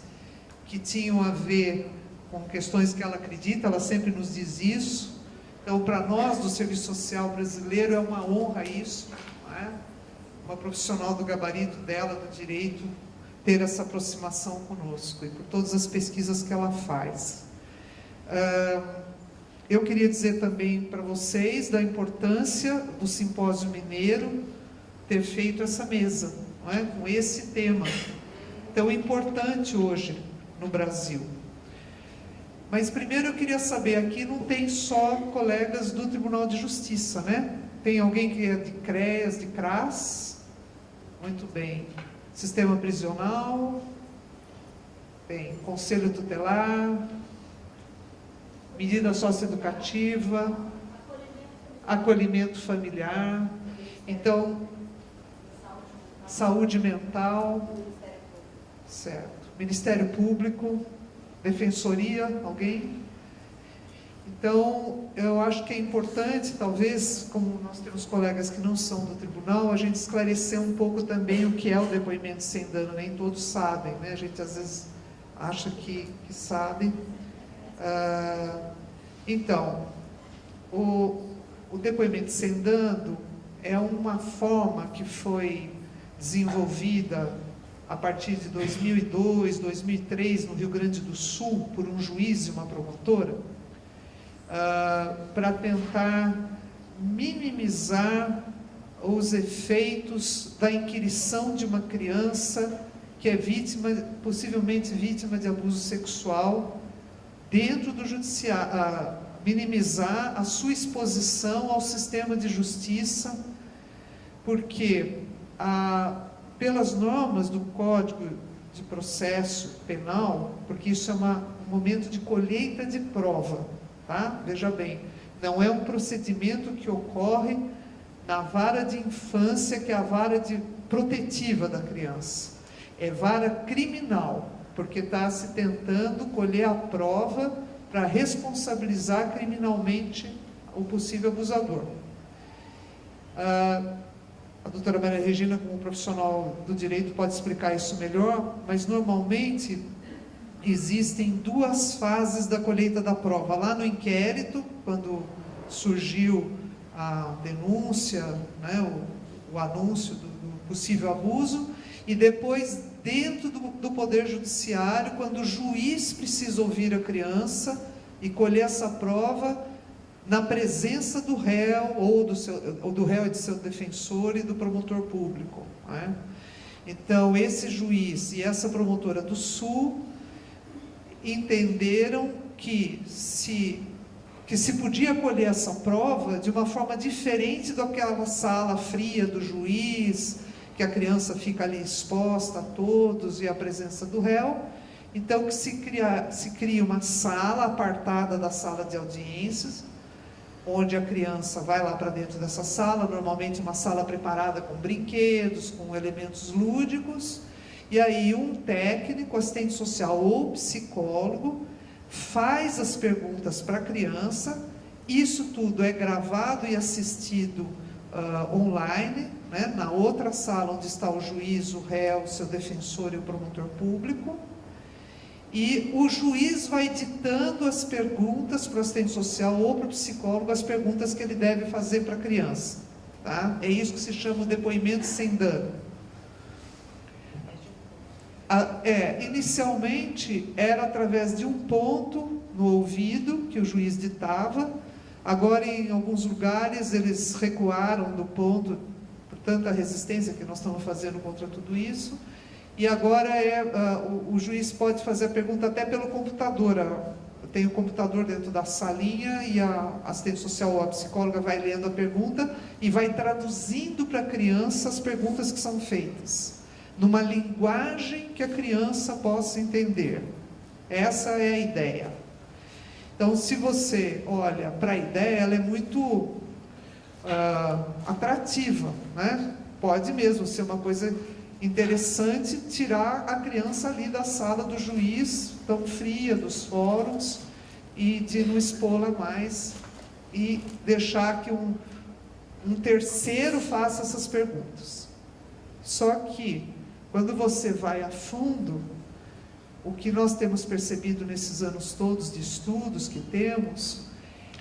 que tinham a ver com questões que ela acredita, ela sempre nos diz isso. Então, para nós do serviço social brasileiro é uma honra isso, não é? Uma profissional do gabarito dela, do direito, ter essa aproximação conosco, e por todas as pesquisas que ela faz. Eu queria dizer também para vocês da importância do Simpósio Mineiro ter feito essa mesa, não é? Com esse tema tão importante hoje no Brasil. Mas primeiro eu queria saber, aqui não tem só colegas do Tribunal de Justiça, né? Tem alguém que é de CREAS, de CRAS? Muito bem. Sistema prisional? Bem. Conselho tutelar? Medida socioeducativa? Acolhimento familiar? Então, saúde mental? Certo. Ministério Público? Defensoria, alguém? Então, eu acho que é importante, talvez, como nós temos colegas que não são do tribunal, a gente esclarecer um pouco também o que é o depoimento sem dano. Nem todos sabem, né? A gente às vezes acha que sabe. Então, o depoimento sem dano é uma forma que foi desenvolvida a partir de 2002, 2003, no Rio Grande do Sul, por um juiz e uma promotora, para tentar minimizar os efeitos da inquirição de uma criança que é possivelmente vítima de abuso sexual dentro do judiciário, minimizar a sua exposição ao sistema de justiça, porque pelas normas do Código de Processo Penal, porque isso é um momento de colheita de prova, tá? Veja bem, não é um procedimento que ocorre na vara de infância, que é a vara protetiva da criança. É vara criminal, porque está se tentando colher a prova para responsabilizar criminalmente o possível abusador. A doutora Maria Regina, como profissional do direito, pode explicar isso melhor, mas normalmente existem duas fases da colheita da prova. Lá no inquérito, quando surgiu a denúncia, né, o anúncio do possível abuso, e depois dentro do Poder Judiciário, quando o juiz precisa ouvir a criança e colher essa prova na presença do réu, ou do réu e de seu defensor e do promotor público, né? Então, esse juiz e essa promotora do Sul entenderam que se podia acolher essa prova de uma forma diferente daquela sala fria do juiz, que a criança fica ali exposta a todos e à presença do réu. Então, que se cria uma sala apartada da sala de audiências, onde a criança vai lá para dentro dessa sala, normalmente uma sala preparada com brinquedos, com elementos lúdicos, e aí um técnico, assistente social ou psicólogo, faz as perguntas para a criança. Isso tudo é gravado e assistido online, né, na outra sala onde está o juiz, o réu, o seu defensor e o promotor público. E o juiz vai ditando as perguntas para o assistente social ou para o psicólogo, as perguntas que ele deve fazer para a criança. Tá? É isso que se chama o depoimento sem dano. Inicialmente era através de um ponto no ouvido que o juiz ditava. Agora, em alguns lugares, eles recuaram do ponto, por tanta resistência que nós estamos fazendo contra tudo isso. E agora o juiz pode fazer a pergunta até pelo computador. Tem o computador dentro da salinha e a assistente social ou a psicóloga vai lendo a pergunta e vai traduzindo para a criança as perguntas que são feitas, numa linguagem que a criança possa entender. Essa é a ideia. Então, se você olha para a ideia, ela é muito atrativa, né? Pode mesmo ser uma coisa interessante tirar a criança ali da sala do juiz, tão fria, dos fóruns, e de não expô-la mais, e deixar que um terceiro faça essas perguntas. Só que, quando você vai a fundo, o que nós temos percebido nesses anos todos de estudos que temos,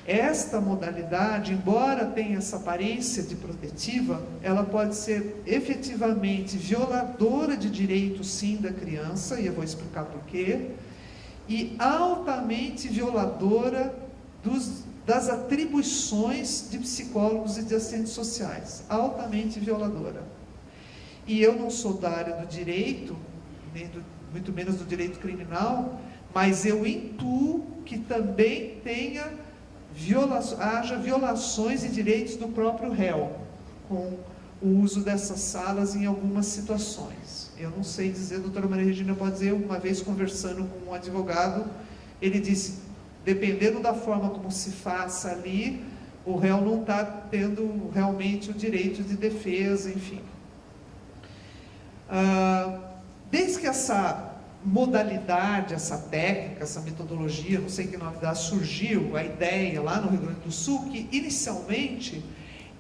esta modalidade, embora tenha essa aparência de protetiva, ela pode ser efetivamente violadora de direitos, sim, da criança, e eu vou explicar por quê, e altamente violadora das atribuições de psicólogos e de assistentes sociais, altamente violadora. E eu não sou da área do direito, muito menos do direito criminal, mas eu intuo que também haja violações de direitos do próprio réu, com o uso dessas salas em algumas situações. Eu não sei dizer, a doutora Maria Regina pode dizer, uma vez conversando com um advogado, ele disse, dependendo da forma como se faça ali, o réu não está tendo realmente o direito de defesa, enfim. Desde que essa modalidade, essa técnica, essa metodologia, não sei que nome dá, surgiu, a ideia lá no Rio Grande do Sul, que inicialmente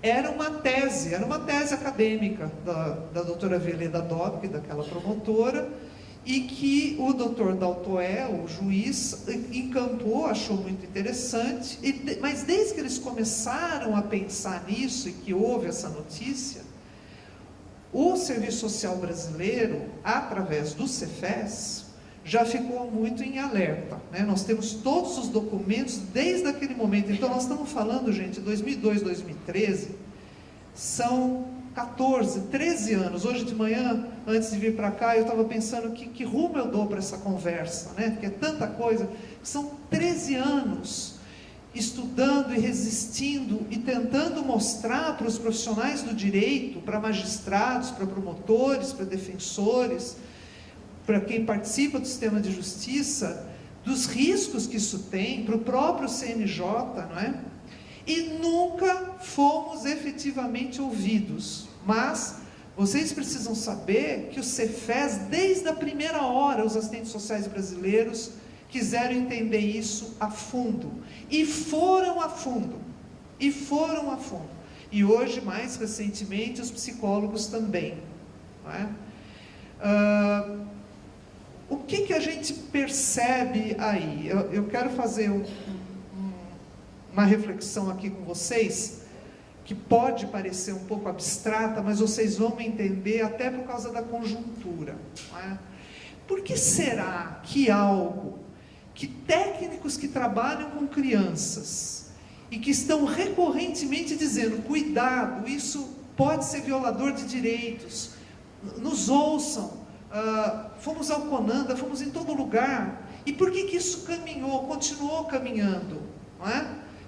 era uma tese acadêmica da doutora Veleda Dobke, daquela promotora, e que o doutor Daltoé, o juiz, encampou, achou muito interessante, mas desde que eles começaram a pensar nisso e que houve essa notícia, o Serviço Social Brasileiro, através do Cefes, já ficou muito em alerta, né? Nós temos todos os documentos desde aquele momento. Então, nós estamos falando, gente, 2002, 2013, são 14, 13 anos. Hoje de manhã, antes de vir para cá, eu estava pensando que rumo eu dou para essa conversa, né? Porque é tanta coisa. São 13 anos estudando e resistindo e tentando mostrar para os profissionais do direito, para magistrados, para promotores, para defensores, para quem participa do sistema de justiça, dos riscos que isso tem, para o próprio CNJ, não é? E nunca fomos efetivamente ouvidos. Mas vocês precisam saber que o Cefes, desde a primeira hora, os assistentes sociais brasileiros quiseram entender isso a fundo, e foram a fundo, e hoje, mais recentemente, os psicólogos também, não é? O que a gente percebe aí? Eu quero fazer uma reflexão aqui com vocês, que pode parecer um pouco abstrata, mas vocês vão entender até por causa da conjuntura, não é? Por que será que técnicos que trabalham com crianças e que estão recorrentemente dizendo, cuidado, isso pode ser violador de direitos, nos ouçam. Fomos ao Conanda, fomos em todo lugar. E por que isso caminhou, continuou caminhando? Não é?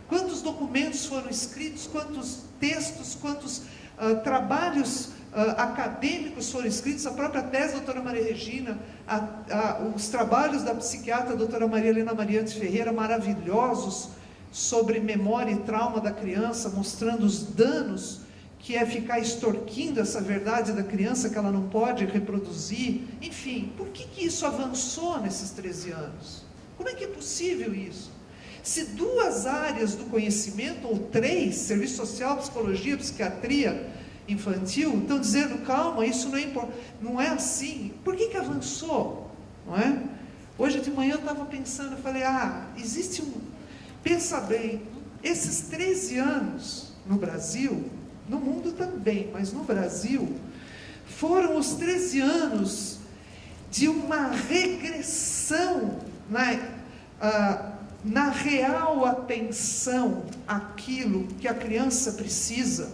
Quantos documentos foram escritos, quantos textos, quantos trabalhos acadêmicos foram escritos, a própria tese da doutora Maria Regina, os trabalhos da psiquiatra doutora Maria Helena Mariante Ferreira, maravilhosos, sobre memória e trauma da criança, mostrando os danos que é ficar extorquindo essa verdade da criança que ela não pode reproduzir. Enfim, por que isso avançou nesses 13 anos? Como é que é possível isso? Se 2 áreas do conhecimento, ou 3, serviço social, psicologia, psiquiatria infantil, estão dizendo, calma, isso não é assim, por que avançou? Não é? Hoje de manhã eu estava pensando, eu falei, existe pensa bem, esses 13 anos no Brasil, no mundo também, mas no Brasil, foram os 13 anos de uma regressão na real atenção àquilo que a criança precisa,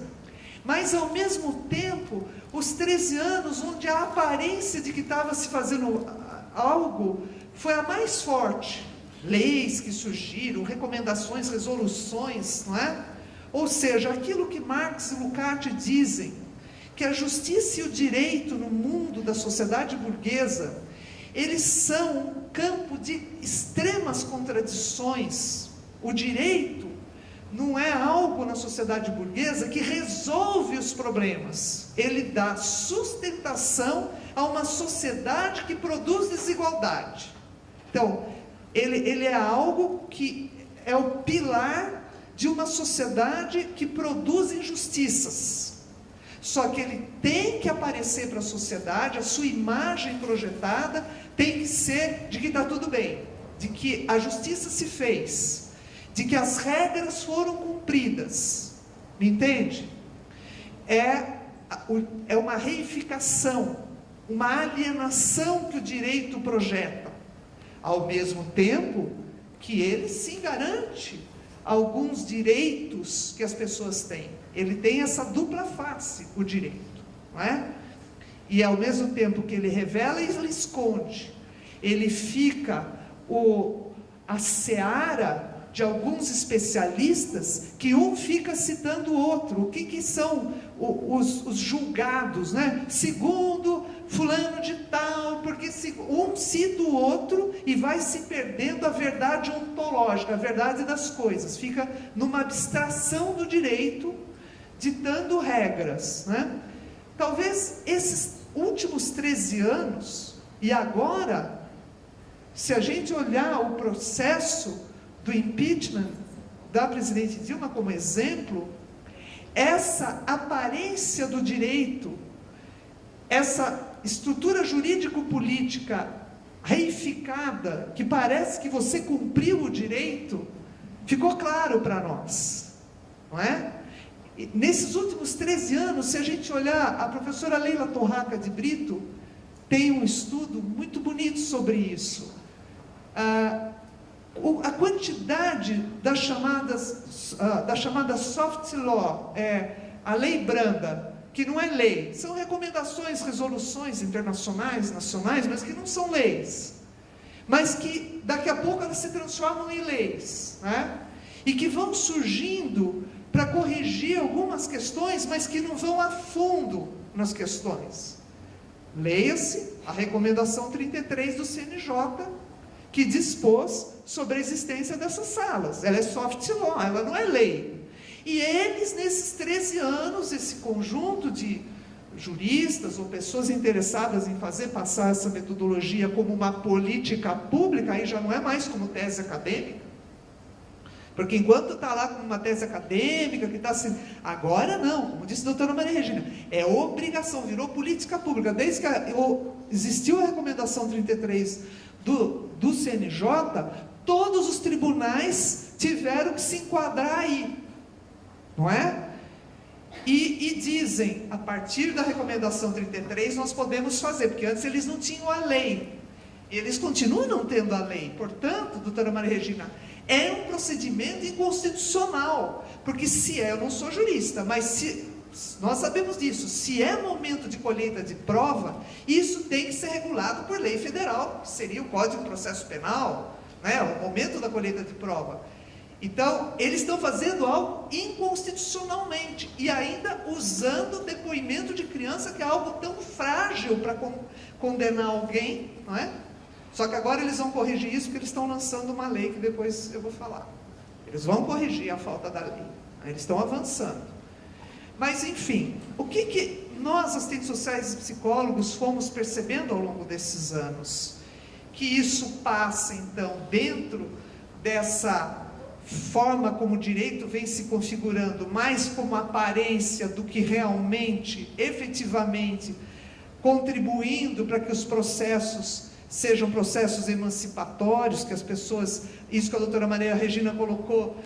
mas ao mesmo tempo, os 13 anos onde a aparência de que estava se fazendo algo foi a mais forte. Leis que surgiram, recomendações, resoluções, não é? Ou seja, aquilo que Marx e Lukács dizem, que a justiça e o direito no mundo da sociedade burguesa, eles são um campo de extremas contradições. O direito não é algo na sociedade burguesa que resolve os problemas. Ele dá sustentação a uma sociedade que produz desigualdade. Então, ele é algo que é o pilar de uma sociedade que produz injustiças. Só que ele tem que aparecer para a sociedade, a sua imagem projetada tem que ser de que está tudo bem, de que a justiça se fez, de que as regras foram cumpridas. Me entende? É uma reificação, uma alienação que o direito projeta, ao mesmo tempo que ele sim garante alguns direitos que as pessoas têm. Ele tem essa dupla face, o direito, não é? E ao mesmo tempo que ele revela, ele esconde. Ele fica a seara de alguns especialistas, que um fica citando o outro. O que são os julgados, né? Segundo fulano de tal, porque um cita o outro e vai se perdendo a verdade ontológica, a verdade das coisas. Fica numa abstração do direito, ditando regras, né? Talvez esses últimos 13 anos, e agora, se a gente olhar o processo do impeachment da presidente Dilma como exemplo, essa aparência do direito, essa estrutura jurídico-política reificada, que parece que você cumpriu o direito, ficou claro para nós, não é? E nesses últimos 13 anos, se a gente olhar, a professora Leila Torraca de Brito tem um estudo muito bonito sobre isso. A quantidade das chamada soft law, a lei branda, que não é lei, são recomendações, resoluções internacionais, nacionais, mas que não são leis, mas que daqui a pouco elas se transformam em leis, né? E que vão surgindo para corrigir algumas questões, mas que não vão a fundo nas questões. Leia-se a recomendação 33 do CNJ, que dispôs sobre a existência dessas salas. Ela é soft law, ela não é lei. E eles, nesses 13 anos, esse conjunto de juristas ou pessoas interessadas em fazer passar essa metodologia como uma política pública, aí já não é mais como tese acadêmica, porque enquanto está lá com uma tese acadêmica, que está assim, agora não, como disse a doutora Maria Regina, é obrigação, virou política pública. Desde que existiu a recomendação 33 do CNJ, todos os tribunais tiveram que se enquadrar aí, não é? E dizem, a partir da recomendação 33 nós podemos fazer, porque antes eles não tinham a lei, eles continuam não tendo a lei. Portanto, doutora Maria Regina, é um procedimento inconstitucional, porque se é, eu não sou jurista, mas se nós sabemos disso, se é momento de colheita de prova, isso tem que ser regulado por lei federal, que seria o Código de Processo Penal, né, o momento da colheita de prova. Então, eles estão fazendo algo inconstitucionalmente, e ainda usando depoimento de criança, que é algo tão frágil para condenar alguém, não é? Só que agora eles vão corrigir isso, porque eles estão lançando uma lei, que depois eu vou falar. Eles vão corrigir a falta da lei, eles estão avançando. Mas, enfim, o que nós, assistentes sociais e psicólogos, fomos percebendo ao longo desses anos? Que isso passa, então, dentro dessa forma como o direito vem se configurando, mais como aparência do que realmente, efetivamente, contribuindo para que os processos sejam processos emancipatórios, que as pessoas, isso que a doutora Maria Regina colocou,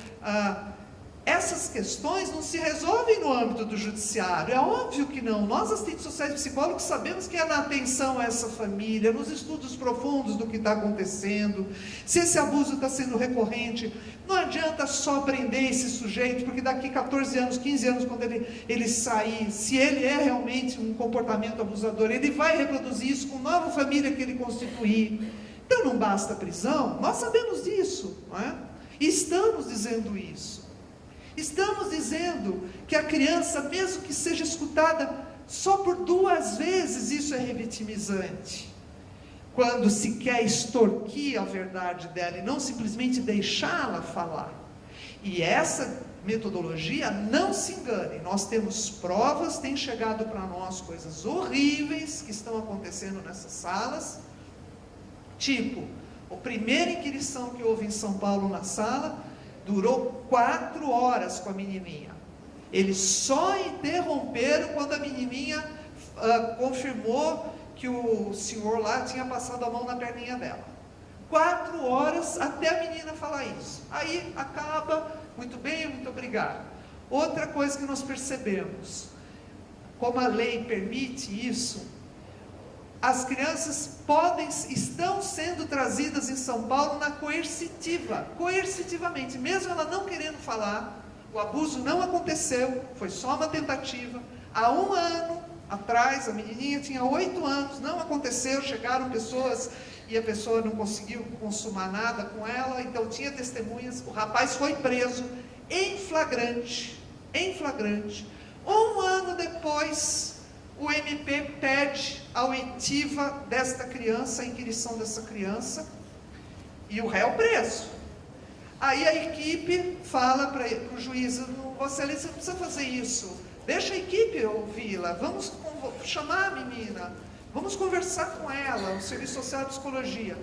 essas questões não se resolvem no âmbito do judiciário, é óbvio que não. Nós, assistentes sociais e psicólogos, sabemos que é na atenção a essa família, nos estudos profundos do que está acontecendo, se esse abuso está sendo recorrente. Não adianta só prender esse sujeito, porque daqui 14 anos, 15 anos, quando ele sair, se ele é realmente um comportamento abusador, ele vai reproduzir isso com nova família que ele constituir. Então não basta a prisão, nós sabemos disso, não é? E estamos dizendo isso. Estamos dizendo que a criança, mesmo que seja escutada só por 2 vezes, isso é revitimizante. Quando se quer extorquir a verdade dela e não simplesmente deixá-la falar. E essa metodologia, não se engane, nós temos provas, tem chegado para nós coisas horríveis que estão acontecendo nessas salas, tipo, a primeira inquirição que houve em São Paulo na sala, durou 4 horas com a menininha. Eles só interromperam quando a menininha confirmou que o senhor lá tinha passado a mão na perninha dela. 4 horas até a menina falar isso. Aí acaba, muito bem, muito obrigado. Outra coisa que nós percebemos, como a lei permite isso, as crianças estão sendo trazidas em São Paulo na coercitivamente, mesmo ela não querendo falar, o abuso não aconteceu, foi só uma tentativa. Há 1 ano atrás, a menininha tinha 8 anos, não aconteceu, chegaram pessoas e a pessoa não conseguiu consumar nada com ela, então tinha testemunhas, o rapaz foi preso em flagrante. 1 ano depois, o MP pede a oitiva desta criança, a inquirição dessa criança, e o réu preso. Aí a equipe fala para o juiz, você não precisa fazer isso, deixa a equipe ouvi-la, vamos chamar a menina, vamos conversar com ela, o Serviço Social e Psicologia.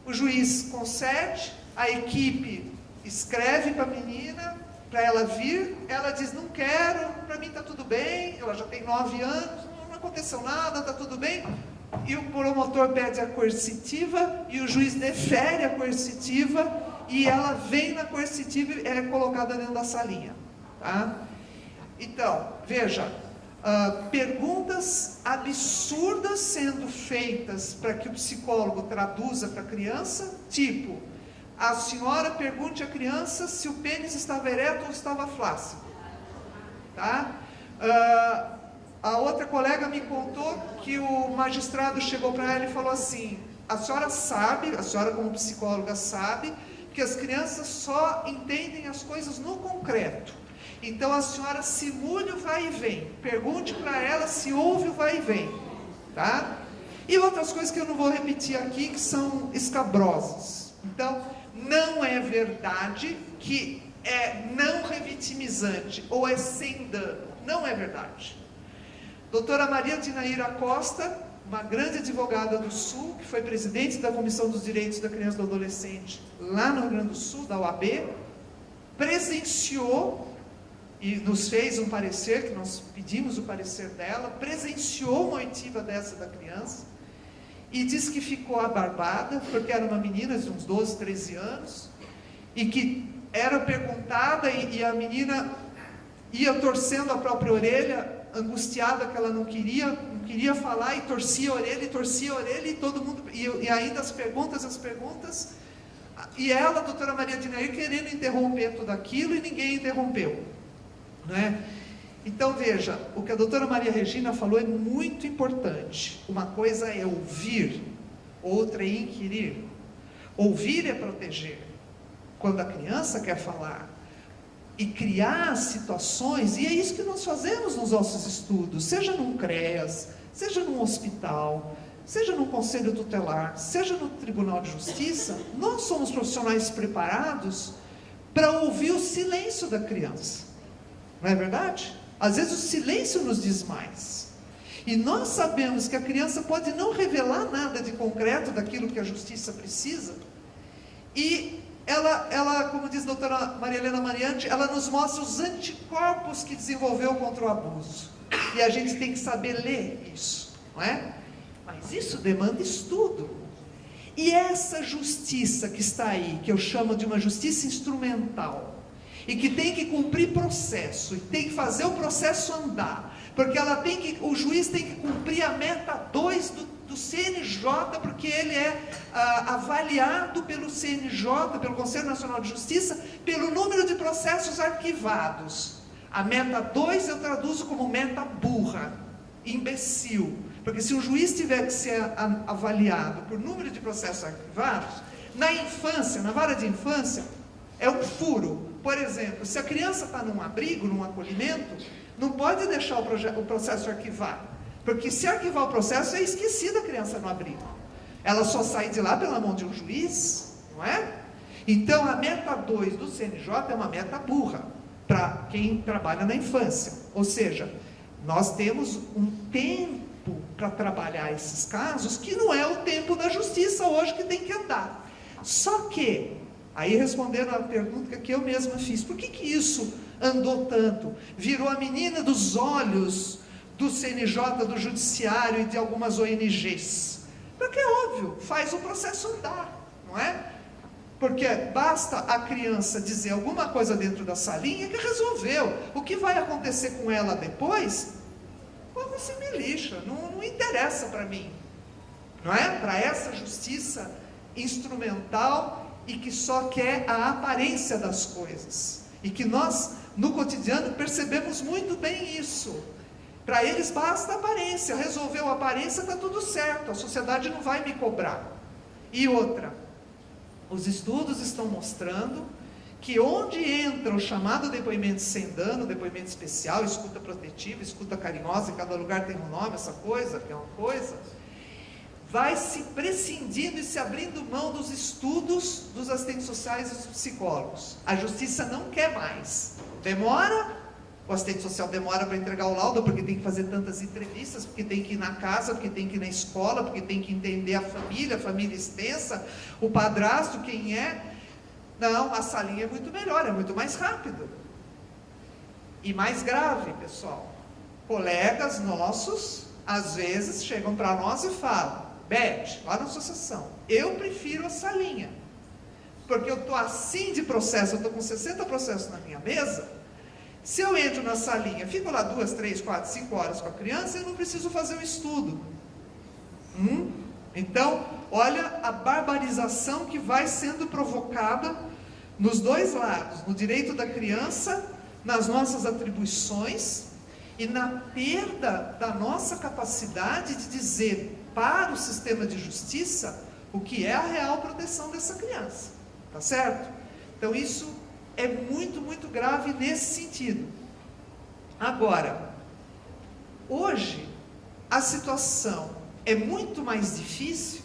O juiz concede, a equipe escreve para a menina, para ela vir, ela diz, não quero, para mim está tudo bem, ela já tem 9 anos, não aconteceu nada, está tudo bem. E o promotor pede a coercitiva, e o juiz defere a coercitiva, e ela vem na coercitiva e é colocada dentro da salinha. Tá? Então, veja, perguntas absurdas sendo feitas para que o psicólogo traduza para a criança, tipo, a senhora pergunte à criança se o pênis estava ereto ou estava flácido. Tá? A outra colega me contou que o magistrado chegou para ela e falou assim, a senhora sabe, a senhora como psicóloga sabe, que as crianças só entendem as coisas no concreto. Então a senhora simule o vai e vem, pergunte para ela se houve o vai e vem. Tá? E outras coisas que eu não vou repetir aqui, que são escabrosas. Então, não é verdade que é não revitimizante ou é sem dano. Não é verdade. Doutora Maria Dinaíra Costa, uma grande advogada do Sul, que foi presidente da Comissão dos Direitos da Criança e do Adolescente lá no Rio Grande do Sul, da OAB, presenciou e nos fez um parecer, que nós pedimos o parecer dela, presenciou uma oitiva dessa da criança, e disse que ficou abarbada, porque era uma menina de uns 12, 13 anos, e que era perguntada, e a menina ia torcendo a própria orelha, angustiada que ela não queria falar, e torcia a orelha, e todo mundo, e ainda as perguntas, E ela, a doutora Maria Dinair, querendo interromper tudo aquilo e ninguém interrompeu, né? Então veja, o que a doutora Maria Regina falou é muito importante. Uma coisa é ouvir, outra é inquirir. Ouvir é proteger. Quando a criança quer falar e criar situações, e é isso que nós fazemos nos nossos estudos, seja num CREAS, seja num hospital, seja no Conselho Tutelar, seja no Tribunal de Justiça, nós somos profissionais preparados para ouvir o silêncio da criança. Não é verdade? Às vezes o silêncio nos diz mais. E nós sabemos que a criança pode não revelar nada de concreto daquilo que a justiça precisa. E ela, como diz a doutora Maria Helena Mariante, ela nos mostra os anticorpos que desenvolveu contra o abuso. E a gente tem que saber ler isso, não é? Mas isso demanda estudo. E essa justiça que está aí, que eu chamo de uma justiça instrumental, e que tem que cumprir processo, e tem que fazer o processo andar, porque o juiz tem que cumprir a meta 2 do CNJ, porque ele é avaliado pelo CNJ, pelo Conselho Nacional de Justiça, pelo número de processos arquivados. A meta 2 eu traduzo como meta burra, imbecil, porque se o juiz tiver que ser avaliado por número de processos arquivados, na infância, na vara de infância, é um furo. Por exemplo, se a criança está num abrigo, num acolhimento, não pode deixar o processo arquivado, porque se arquivar o processo, é esquecida a criança no abrigo. Ela só sai de lá pela mão de um juiz, não é? Então, a meta 2 do CNJ é uma meta burra, para quem trabalha na infância. Ou seja, nós temos um tempo para trabalhar esses casos, que não é o tempo da justiça hoje que tem que andar. Só que, aí respondendo a pergunta que eu mesma fiz, por que isso andou tanto? Virou a menina dos olhos do CNJ, do Judiciário e de algumas ONGs. Porque é óbvio, faz o processo andar, não é? Porque basta a criança dizer alguma coisa dentro da salinha que resolveu. O que vai acontecer com ela depois, como se me lixa, não interessa para mim, não é? Para essa justiça instrumental e que só quer a aparência das coisas, e que nós no cotidiano percebemos muito bem isso. Para eles basta a aparência, resolveu a aparência, está tudo certo, a sociedade não vai me cobrar. E outra, os estudos estão mostrando que onde entra o chamado depoimento sem dano, depoimento especial, escuta protetiva, escuta carinhosa, em cada lugar tem um nome, essa coisa, que é uma coisa, vai se prescindindo e se abrindo mão dos estudos dos assistentes sociais e dos psicólogos. A justiça não quer mais. Demora, o assistente social demora para entregar o laudo, porque tem que fazer tantas entrevistas, porque tem que ir na casa, porque tem que ir na escola, porque tem que entender a família extensa, o padrasto, quem é. Não, a salinha é muito melhor, é muito mais rápido. E mais grave, pessoal. Colegas nossos, às vezes, chegam para nós e falam: Beth, lá na associação, eu prefiro a salinha, porque eu estou assim de processo, eu estou com 60 processos na minha mesa. Se eu entro na salinha, fico lá 2, 3, 4, 5 horas com a criança, eu não preciso fazer o estudo. Então, olha a barbarização que vai sendo provocada nos dois lados, no direito da criança, nas nossas atribuições e na perda da nossa capacidade de dizer para o sistema de justiça o que é a real proteção dessa criança, tá certo? Então isso é muito, muito grave nesse sentido. Agora, hoje a situação é muito mais difícil,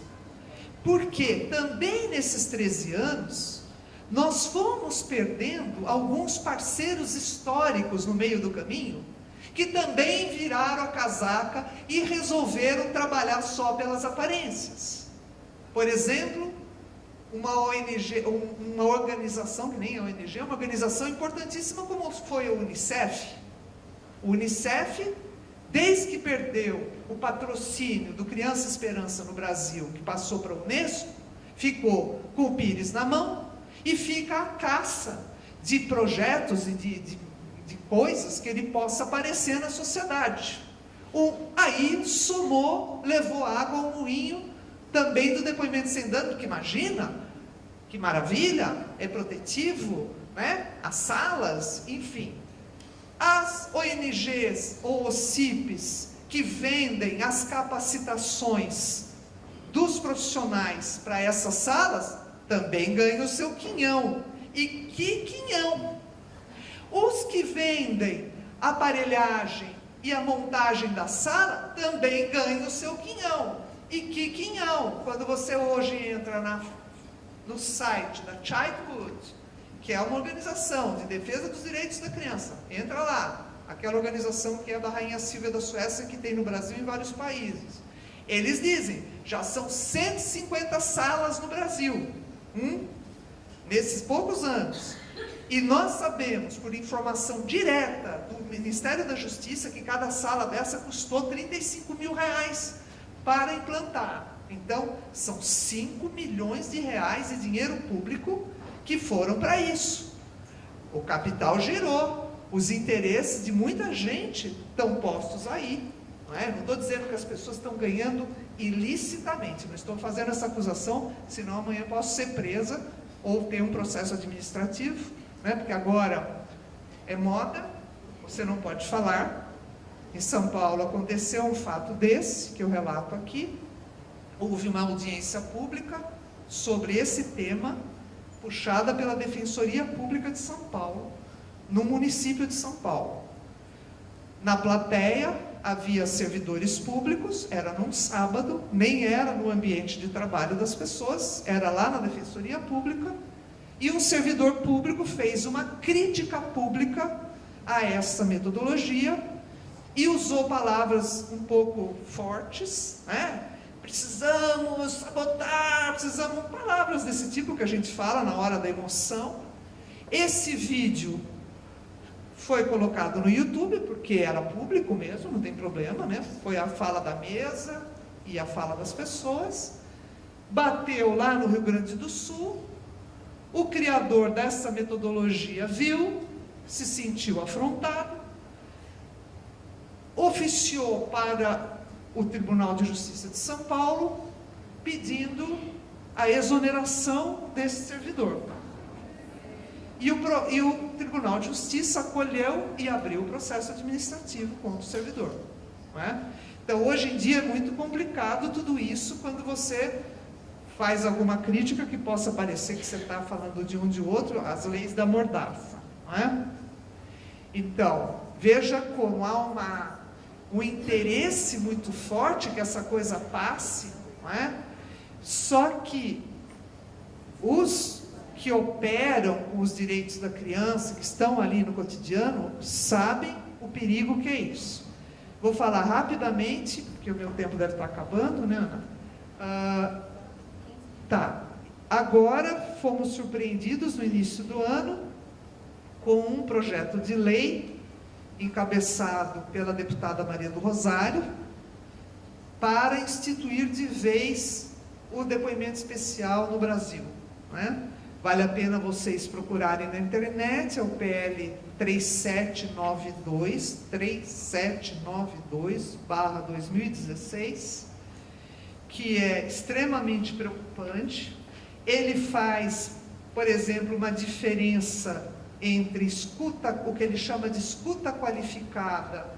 porque também nesses 13 anos, nós fomos perdendo alguns parceiros históricos no meio do caminho, que também viraram a casaca e resolveram trabalhar só pelas aparências. Por exemplo, uma ONG, uma organização que nem a ONG, uma organização importantíssima como foi a Unicef. O Unicef, desde que perdeu o patrocínio do Criança Esperança no Brasil, que passou para a Unesco, ficou com o pires na mão e fica à caça de projetos e de coisas que ele possa aparecer na sociedade. Aí somou, levou água ao moinho também do depoimento sem dano, porque imagina Que maravilha, é protetivo, né? As salas, enfim. As ONGs ou os CIPs que vendem as capacitações dos profissionais para essas salas, também ganham o seu quinhão. E que quinhão! Os que vendem a aparelhagem e a montagem da sala, também ganham o seu quinhão. E que quinhão! Quando você hoje entra no site da Childhood, que é uma organização de defesa dos direitos da criança, entra lá, aquela organização que é da Rainha Silvia da Suécia, que tem no Brasil e em vários países. Eles dizem, já são 150 salas no Brasil, nesses poucos anos. E nós sabemos, por informação direta do Ministério da Justiça, que cada sala dessa custou R$35 mil para implantar. Então, são 5 milhões de reais de dinheiro público que foram para isso. O capital girou, os interesses de muita gente estão postos aí. Não estou dizendo que as pessoas estão ganhando ilicitamente, não estou fazendo essa acusação, senão amanhã posso ser presa ou ter um processo administrativo, porque agora é moda, você não pode falar. Em São Paulo aconteceu um fato desse, que eu relato aqui. Houve uma audiência pública sobre esse tema, puxada pela Defensoria Pública de São Paulo, no município de São Paulo. Na plateia havia servidores públicos, era num sábado, nem era no ambiente de trabalho das pessoas, era lá na Defensoria Pública, e um servidor público fez uma crítica pública a essa metodologia e usou palavras um pouco fortes, precisamos sabotar, palavras desse tipo que a gente fala na hora da emoção. Esse vídeo foi colocado no YouTube, porque era público mesmo, não tem problema, foi a fala da mesa e a fala das pessoas, bateu lá no Rio Grande do Sul, o criador dessa metodologia viu, se sentiu afrontado, oficiou para o Tribunal de Justiça de São Paulo, pedindo a exoneração desse servidor. E o Tribunal de Justiça acolheu e abriu o processo administrativo contra o servidor. Então, hoje em dia é muito complicado tudo isso, quando você faz alguma crítica que possa parecer que você está falando de um de outro, as leis da mordaça. Então, veja como há um interesse muito forte que essa coisa passe, só que os que operam com os direitos da criança, que estão ali no cotidiano, sabem o perigo que é isso. Vou falar rapidamente, porque o meu tempo deve estar acabando, Ana? Agora fomos surpreendidos no início do ano com um projeto de lei encabeçado pela deputada Maria do Rosário, para instituir de vez o depoimento especial no Brasil. Vale a pena vocês procurarem na internet, é o PL 3792/2016, que é extremamente preocupante. Ele faz, por exemplo, uma diferença entre escuta, o que ele chama de escuta qualificada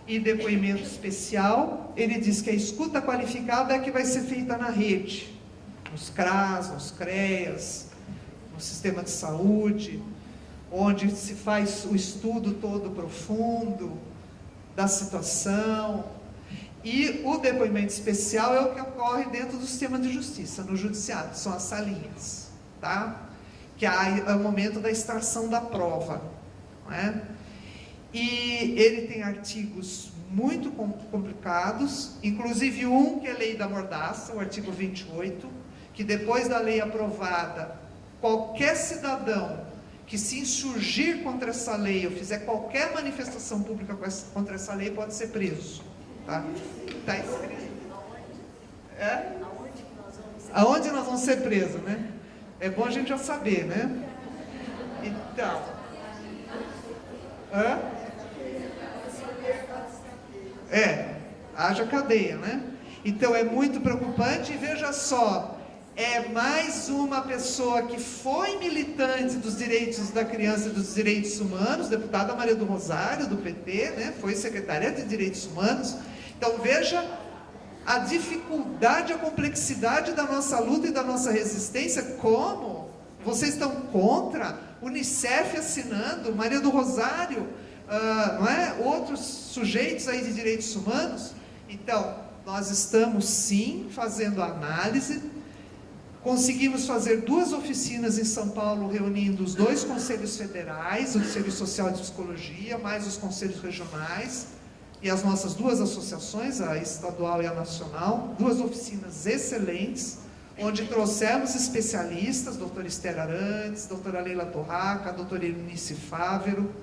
e depoimento especial. Ele diz que a escuta qualificada é a que vai ser feita na rede, nos CRAS, nos CREAS, no sistema de saúde, onde se faz o estudo todo profundo da situação. E o depoimento especial é o que ocorre dentro do sistema de justiça, no judiciário, são as salinhas, que é o momento da extração da prova. E ele tem artigos muito complicados, inclusive um que é a lei da mordaça, o artigo 28, que depois da lei aprovada, qualquer cidadão que se insurgir contra essa lei, ou fizer qualquer manifestação pública contra essa lei, pode ser preso. Está escrito. Aonde nós vamos ser presos, É bom a gente já saber, Então, haja cadeia, Então é muito preocupante. E veja só, é mais uma pessoa que foi militante dos direitos da criança e dos direitos humanos, deputada Maria do Rosário, do PT, né? Foi secretária de Direitos Humanos. Então veja a dificuldade, a complexidade da nossa luta e da nossa resistência. Como vocês estão contra, Unicef assinando, Maria do Rosário, não é? Outros sujeitos aí de direitos humanos. Então, nós estamos sim fazendo análise. Conseguimos fazer 2 oficinas em São Paulo, reunindo os 2 conselhos federais, o Serviço Social de Psicologia, mais os conselhos regionais, e as nossas 2 associações, a estadual e a nacional, 2 oficinas excelentes, onde trouxemos especialistas, doutora Esther Arantes, doutora Leila Torraca, doutora Eunice Fávero,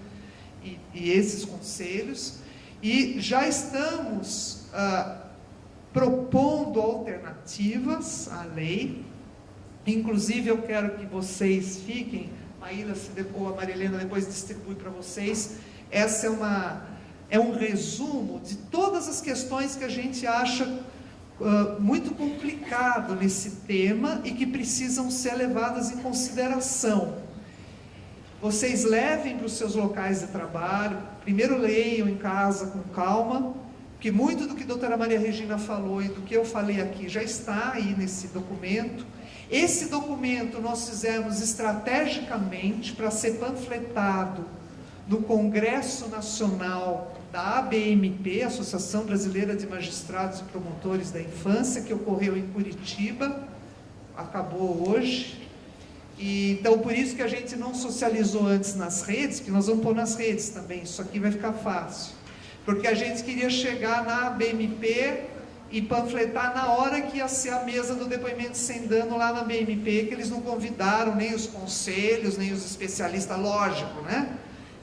e esses conselhos, e já estamos propondo alternativas à lei. Inclusive, eu quero que vocês fiquem, Maíla ou a Marilena depois distribui para vocês, essa é um resumo de todas as questões que a gente acha muito complicado nesse tema e que precisam ser levadas em consideração. Vocês levem para os seus locais de trabalho, primeiro leiam em casa com calma, porque muito do que a doutora Maria Regina falou e do que eu falei aqui já está aí nesse documento. Esse documento nós fizemos estrategicamente para ser panfletado no Congresso Nacional da ABMP, Associação Brasileira de Magistrados e Promotores da Infância, que ocorreu em Curitiba, acabou hoje. E, então, por isso que a gente não socializou antes nas redes, que nós vamos pôr nas redes também, isso aqui vai ficar fácil. Porque a gente queria chegar na ABMP e panfletar na hora que ia ser a mesa do depoimento sem dano lá na ABMP, que eles não convidaram nem os conselhos, nem os especialistas, lógico, né?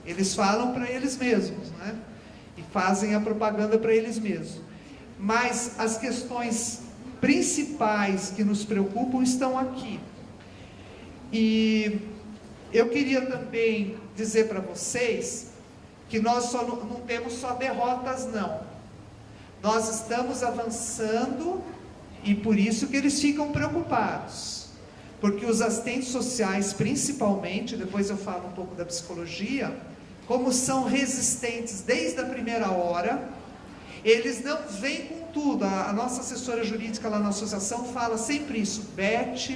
Eles falam para eles mesmos, né? E fazem a propaganda para eles mesmos. Mas as questões principais que nos preocupam estão aqui. E eu queria também dizer para vocês que nós não temos só derrotas, não. Nós estamos avançando e por isso que eles ficam preocupados. Porque os assistentes sociais, principalmente, depois eu falo um pouco da psicologia, como são resistentes desde a primeira hora, eles não vêm com tudo. A nossa assessora jurídica lá na associação fala sempre isso: Beth,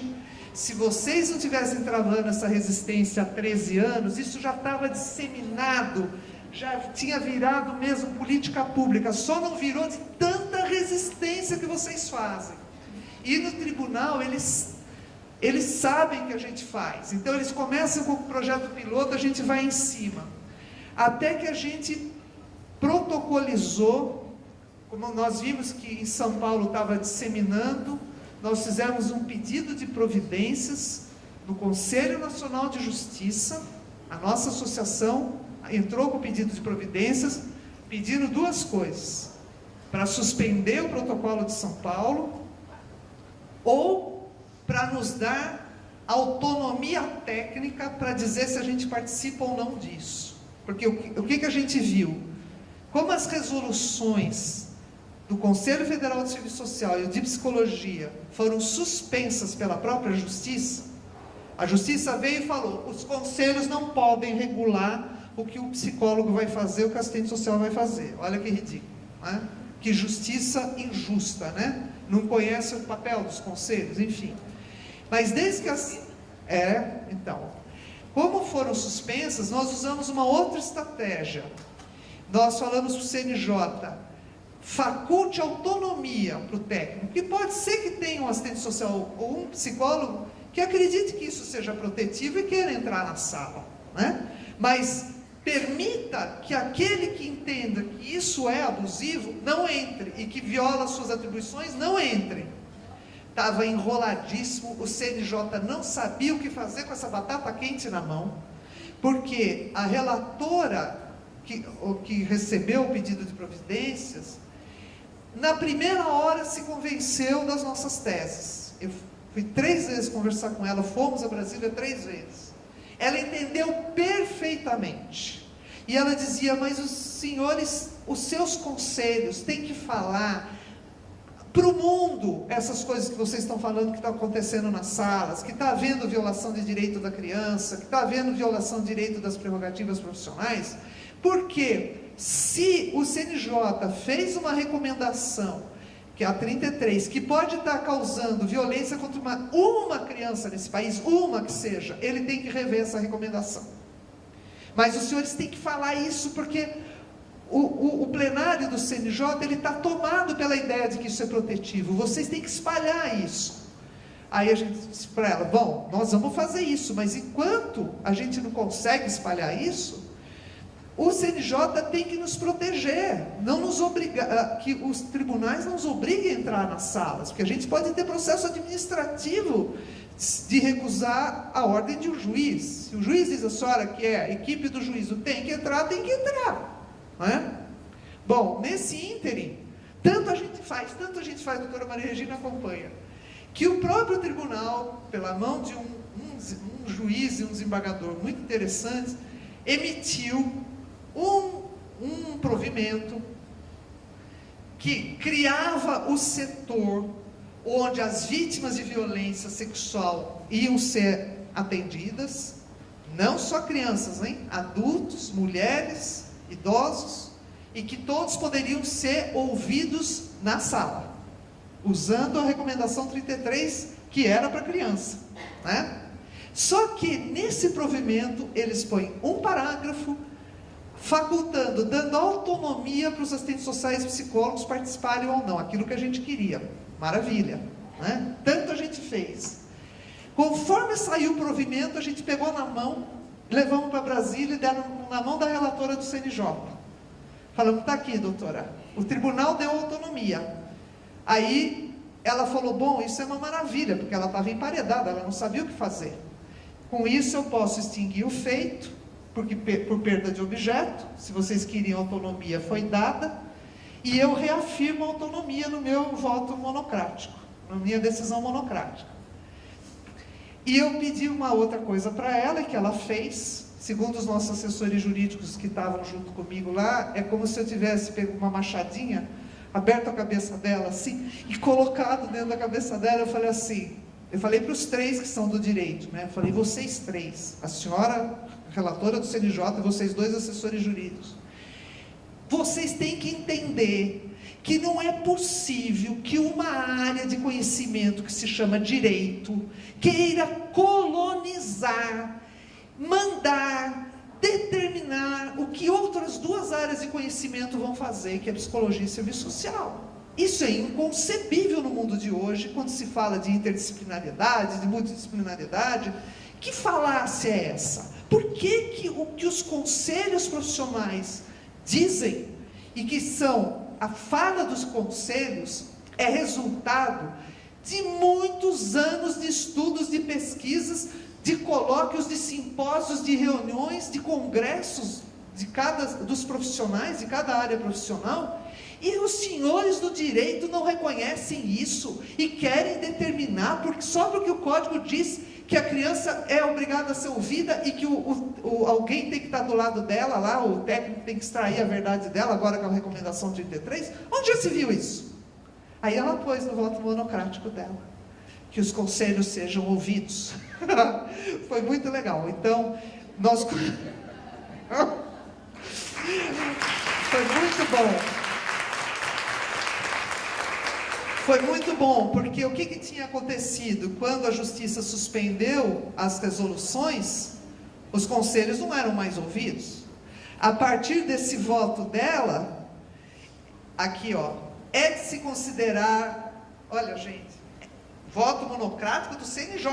se vocês não tivessem travando essa resistência há 13 anos, isso já estava disseminado, já tinha virado mesmo política pública, só não virou de tanta resistência que vocês fazem. E no tribunal, eles sabem que a gente faz, então eles começam com o projeto piloto, a gente vai em cima, até que a gente protocolizou, como nós vimos que em São Paulo estava disseminando, nós fizemos um pedido de providências no Conselho Nacional de Justiça, a nossa associação entrou com o pedido de providências, pedindo 2 coisas: para suspender o protocolo de São Paulo, ou para nos dar autonomia técnica para dizer se a gente participa ou não disso. Porque o que a gente viu? Como as resoluções do Conselho Federal de Serviço Social e de Psicologia foram suspensas pela própria Justiça, a Justiça veio e falou: os conselhos não podem regular o que o psicólogo vai fazer, o que o assistente social vai fazer. Olha que ridículo, né? Que justiça injusta, né? Não conhece o papel dos conselhos, enfim. Mas desde que então, como foram suspensas, nós usamos uma outra estratégia. Nós falamos para o CNJ: faculte autonomia para o técnico, que pode ser que tenha um assistente social ou um psicólogo que acredite que isso seja protetivo e queira entrar na sala, né? Mas permita que aquele que entenda que isso é abusivo não entre, e que viola suas atribuições não entre. Estava enroladíssimo, o CNJ não sabia o que fazer com essa batata quente na mão, porque a relatora que recebeu o pedido de providências, na primeira hora se convenceu das nossas teses. Eu fui 3 vezes conversar com ela, fomos a Brasília 3 vezes. Ela entendeu perfeitamente. E ela dizia: mas os senhores, os seus conselhos têm que falar para o mundo essas coisas que vocês estão falando que estão acontecendo nas salas, que está havendo violação de direito da criança, que está havendo violação de direito das prerrogativas profissionais, porque se o CNJ fez uma recomendação, que é a 33, que pode estar causando violência contra uma criança nesse país, uma que seja, ele tem que rever essa recomendação. Mas os senhores têm que falar isso, porque o plenário do CNJ, ele está tomado pela ideia de que isso é protetivo. Vocês têm que espalhar isso. Aí a gente disse para ela, bom, nós vamos fazer isso, mas enquanto a gente não consegue espalhar isso, o CNJ tem que nos proteger, não nos obrigar, que os tribunais não nos obriguem a entrar nas salas, porque a gente pode ter processo administrativo de recusar a ordem de um juiz. Se o juiz diz, a senhora que é a equipe do juízo tem que entrar, não é? Bom, nesse ínterim, tanto a gente faz, a doutora Maria Regina acompanha, que o próprio tribunal, pela mão de um juiz e um desembargador muito interessantes, emitiu um provimento que criava o setor onde as vítimas de violência sexual iam ser atendidas, não só crianças, hein? Adultos, mulheres, idosos, e que todos poderiam ser ouvidos na sala, usando a recomendação 33, que era para criança, né? Só que nesse provimento eles põem um parágrafo facultando, dando autonomia para os assistentes sociais e psicólogos participarem ou não, aquilo que a gente queria. Maravilha, né? Tanto a gente fez. Conforme saiu o provimento, a gente pegou na mão, levamos para Brasília e deram na mão da relatora do CNJ. Falamos, está aqui, doutora, o tribunal deu autonomia. Aí ela falou, bom, isso é uma maravilha, porque ela estava emparedada, ela não sabia o que fazer. Com isso eu posso extinguir o feito, porque por perda de objeto, se vocês queriam autonomia, foi dada, e eu reafirmo a autonomia no meu voto monocrático, na minha decisão monocrática. E eu pedi uma outra coisa para ela, que ela fez, segundo os nossos assessores jurídicos que estavam junto comigo lá, é como se eu tivesse pego uma machadinha, aberto a cabeça dela assim, e colocado dentro da cabeça dela, eu falei assim, eu falei para os três que são do direito, né? Eu falei, vocês três, a senhora relatora do CNJ e vocês dois assessores jurídicos, vocês têm que entender que não é possível que uma área de conhecimento que se chama direito queira colonizar, mandar, determinar o que outras duas áreas de conhecimento vão fazer, que é psicologia e serviço social. Isso é inconcebível no mundo de hoje, quando se fala de interdisciplinariedade, de multidisciplinariedade. Que falácia é essa? Por que o que os conselhos profissionais dizem, e que são a fala dos conselhos, é resultado de muitos anos de estudos, de pesquisas, de colóquios, de simpósios, de reuniões, de congressos dos profissionais, de cada área profissional, e os senhores do direito não reconhecem isso, e querem determinar, só porque o código diz que a criança é obrigada a ser ouvida, e que alguém tem que estar do lado dela, lá, o técnico tem que extrair a verdade dela, agora com a recomendação 33, onde já se viu isso? Aí ela pôs no voto monocrático dela, que os conselhos sejam ouvidos. Foi muito legal. Então, foi muito bom. Foi muito bom, porque o que tinha acontecido? Quando a justiça suspendeu as resoluções, os conselhos não eram mais ouvidos. A partir desse voto dela, aqui ó, é de se considerar, olha gente, voto monocrático do CNJ,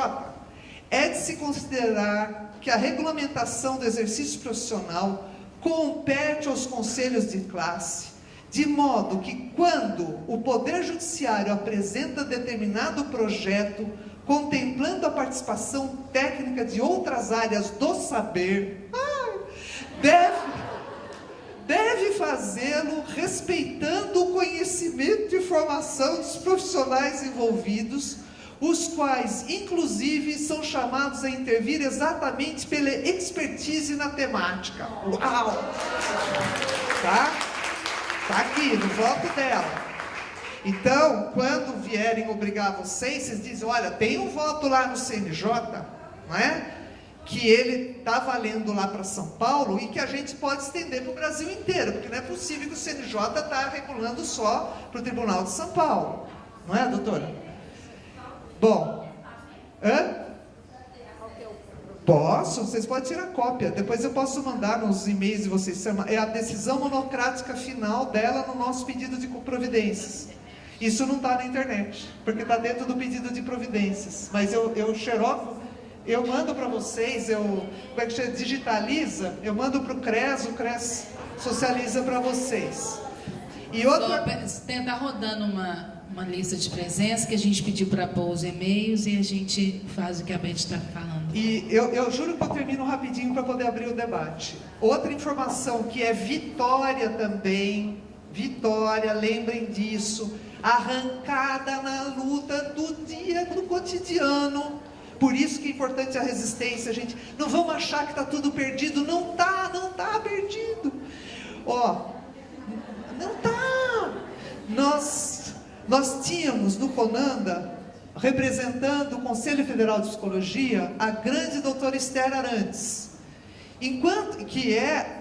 é de se considerar que a regulamentação do exercício profissional compete aos conselhos de classe, de modo que quando o Poder Judiciário apresenta determinado projeto, contemplando a participação técnica de outras áreas do saber, deve fazê-lo respeitando o conhecimento e formação dos profissionais envolvidos, os quais, inclusive, são chamados a intervir exatamente pela expertise na temática. Uau! Tá? Está aqui, no voto dela. Então, quando vierem obrigar vocês, vocês dizem, olha, tem um voto lá no CNJ, não é? Que ele está valendo lá para São Paulo e que a gente pode estender para o Brasil inteiro, porque não é possível que o CNJ está regulando só para o Tribunal de São Paulo. Não é, doutora? Bom, posso, vocês podem tirar cópia, depois eu posso mandar nos e-mails de vocês, é a decisão monocrática final dela no nosso pedido de providências. Isso não está na internet, porque está dentro do pedido de providências, mas eu xeroco, eu mando para vocês, como é que chama? Digitaliza, eu mando para o CRES socializa para vocês. E outra... Tentar rodando uma lista de presença que a gente pediu para pôr os e-mails e a gente faz o que a Beth está falando. E eu juro que eu termino rapidinho para poder abrir o debate. Outra informação que é vitória também, vitória, lembrem disso, arrancada na luta do dia, do cotidiano. Por isso que é importante a resistência, gente. Não vamos achar que está tudo perdido. Não está perdido. Não está. Nós tínhamos no CONANDA, representando o Conselho Federal de Psicologia, a grande doutora Esther Arantes, que é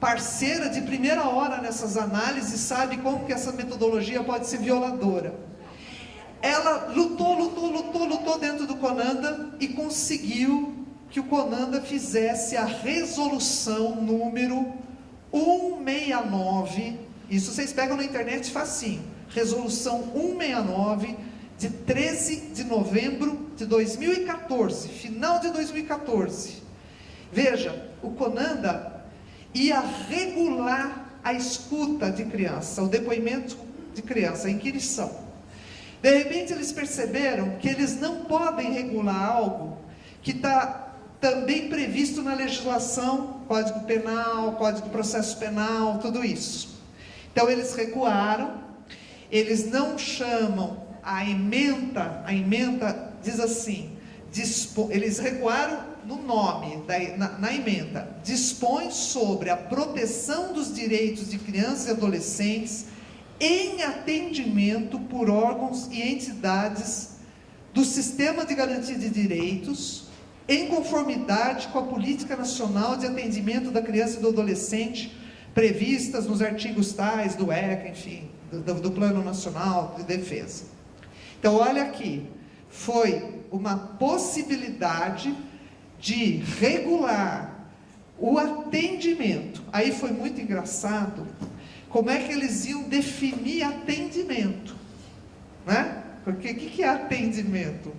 parceira de primeira hora nessas análises, sabe como que essa metodologia pode ser violadora. Ela lutou dentro do CONANDA e conseguiu que o CONANDA fizesse a resolução número 169, isso vocês pegam na internet facinho, resolução 169, de 13 de novembro de 2014, final de 2014. Veja, o CONANDA ia regular a escuta de criança, o depoimento de criança, a inquirição. De repente eles perceberam que eles não podem regular algo que está também previsto na legislação, Código Penal, Código de Processo Penal, tudo isso. Então eles recuaram, eles não chamam a ementa diz assim, eles recuaram no nome, na ementa, dispõe sobre a proteção dos direitos de crianças e adolescentes em atendimento por órgãos e entidades do Sistema de Garantia de Direitos, em conformidade com a Política Nacional de Atendimento da Criança e do Adolescente, previstas nos artigos tais do ECA, enfim, do Plano Nacional de Defesa. Então, olha aqui, foi uma possibilidade de regular o atendimento. Aí foi muito engraçado, como é que eles iam definir atendimento, né? Porque o que é atendimento?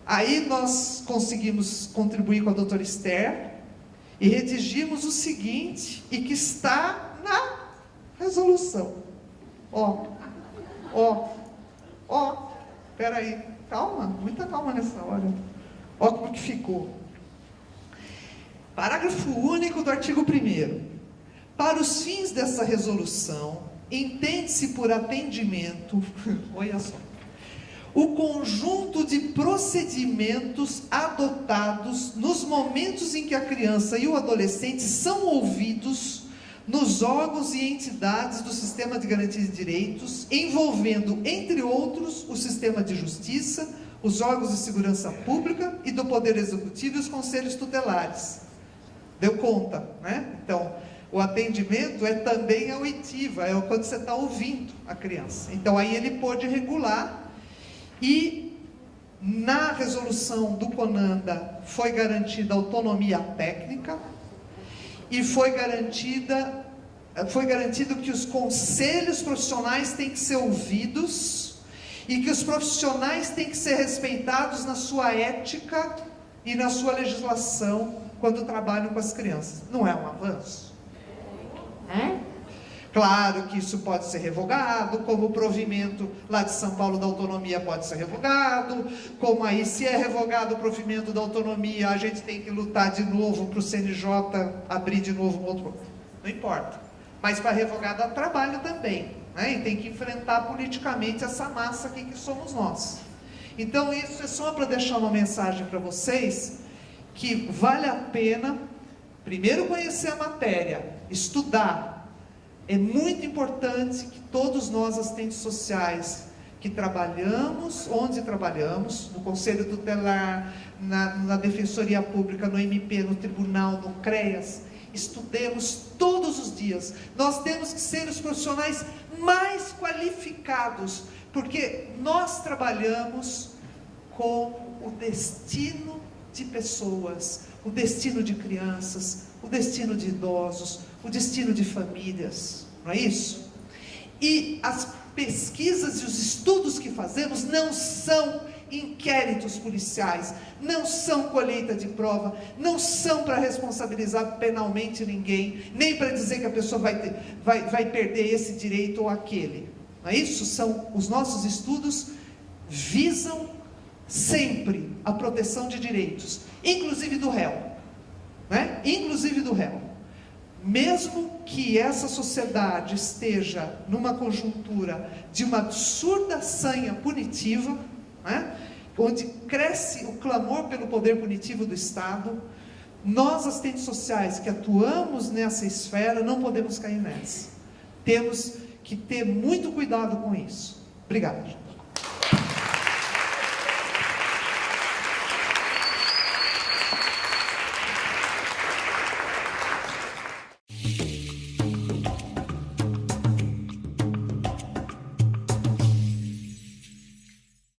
Aí nós conseguimos contribuir com a doutora Esther e redigimos o seguinte, e que está na resolução. Peraí, calma, muita calma nessa hora. Ó como que ficou. Parágrafo único do artigo 1º. Para os fins dessa resolução, entende-se por atendimento, olha só, o conjunto de procedimentos adotados nos momentos em que a criança e o adolescente são ouvidos nos órgãos e entidades do Sistema de Garantia de Direitos, envolvendo, entre outros, o Sistema de Justiça, os órgãos de segurança pública e do Poder Executivo e os conselhos tutelares. Deu conta, né? Então, o atendimento é também auditivo, é quando você está ouvindo a criança. Então, aí ele pôde regular, e na resolução do CONANDA foi garantida autonomia técnica, e foi garantido que os conselhos profissionais têm que ser ouvidos, e que os profissionais têm que ser respeitados na sua ética e na sua legislação quando trabalham com as crianças. Não é um avanço? Claro que isso pode ser revogado, como o provimento lá de São Paulo da autonomia pode ser revogado, como aí, se é revogado o provimento da autonomia, a gente tem que lutar de novo para o CNJ abrir de novo um outro. Não importa. Mas para revogar dá trabalho também, né? E tem que enfrentar politicamente essa massa aqui que somos nós. Então isso é só para deixar uma mensagem para vocês, que vale a pena primeiro conhecer a matéria, estudar, É muito importante que todos nós, assistentes sociais, que trabalhamos, onde trabalhamos, no Conselho Tutelar, na Defensoria Pública, no MP, no Tribunal, no CREAS, estudemos todos os dias. Nós temos que ser os profissionais mais qualificados, porque nós trabalhamos com o destino de pessoas, o destino de crianças, o destino de idosos, o destino de famílias, não é isso? E as pesquisas e os estudos que fazemos não são inquéritos policiais, não são colheita de prova, não são para responsabilizar penalmente ninguém, nem para dizer que a pessoa vai perder esse direito ou aquele, não é isso? Os nossos estudos visam sempre a proteção de direitos, inclusive do réu, né? Inclusive do réu. Mesmo que essa sociedade esteja numa conjuntura de uma absurda sanha punitiva, né? Onde cresce o clamor pelo poder punitivo do Estado, nós, assistentes sociais que atuamos nessa esfera, não podemos cair nessa. Temos que ter muito cuidado com isso. Obrigado.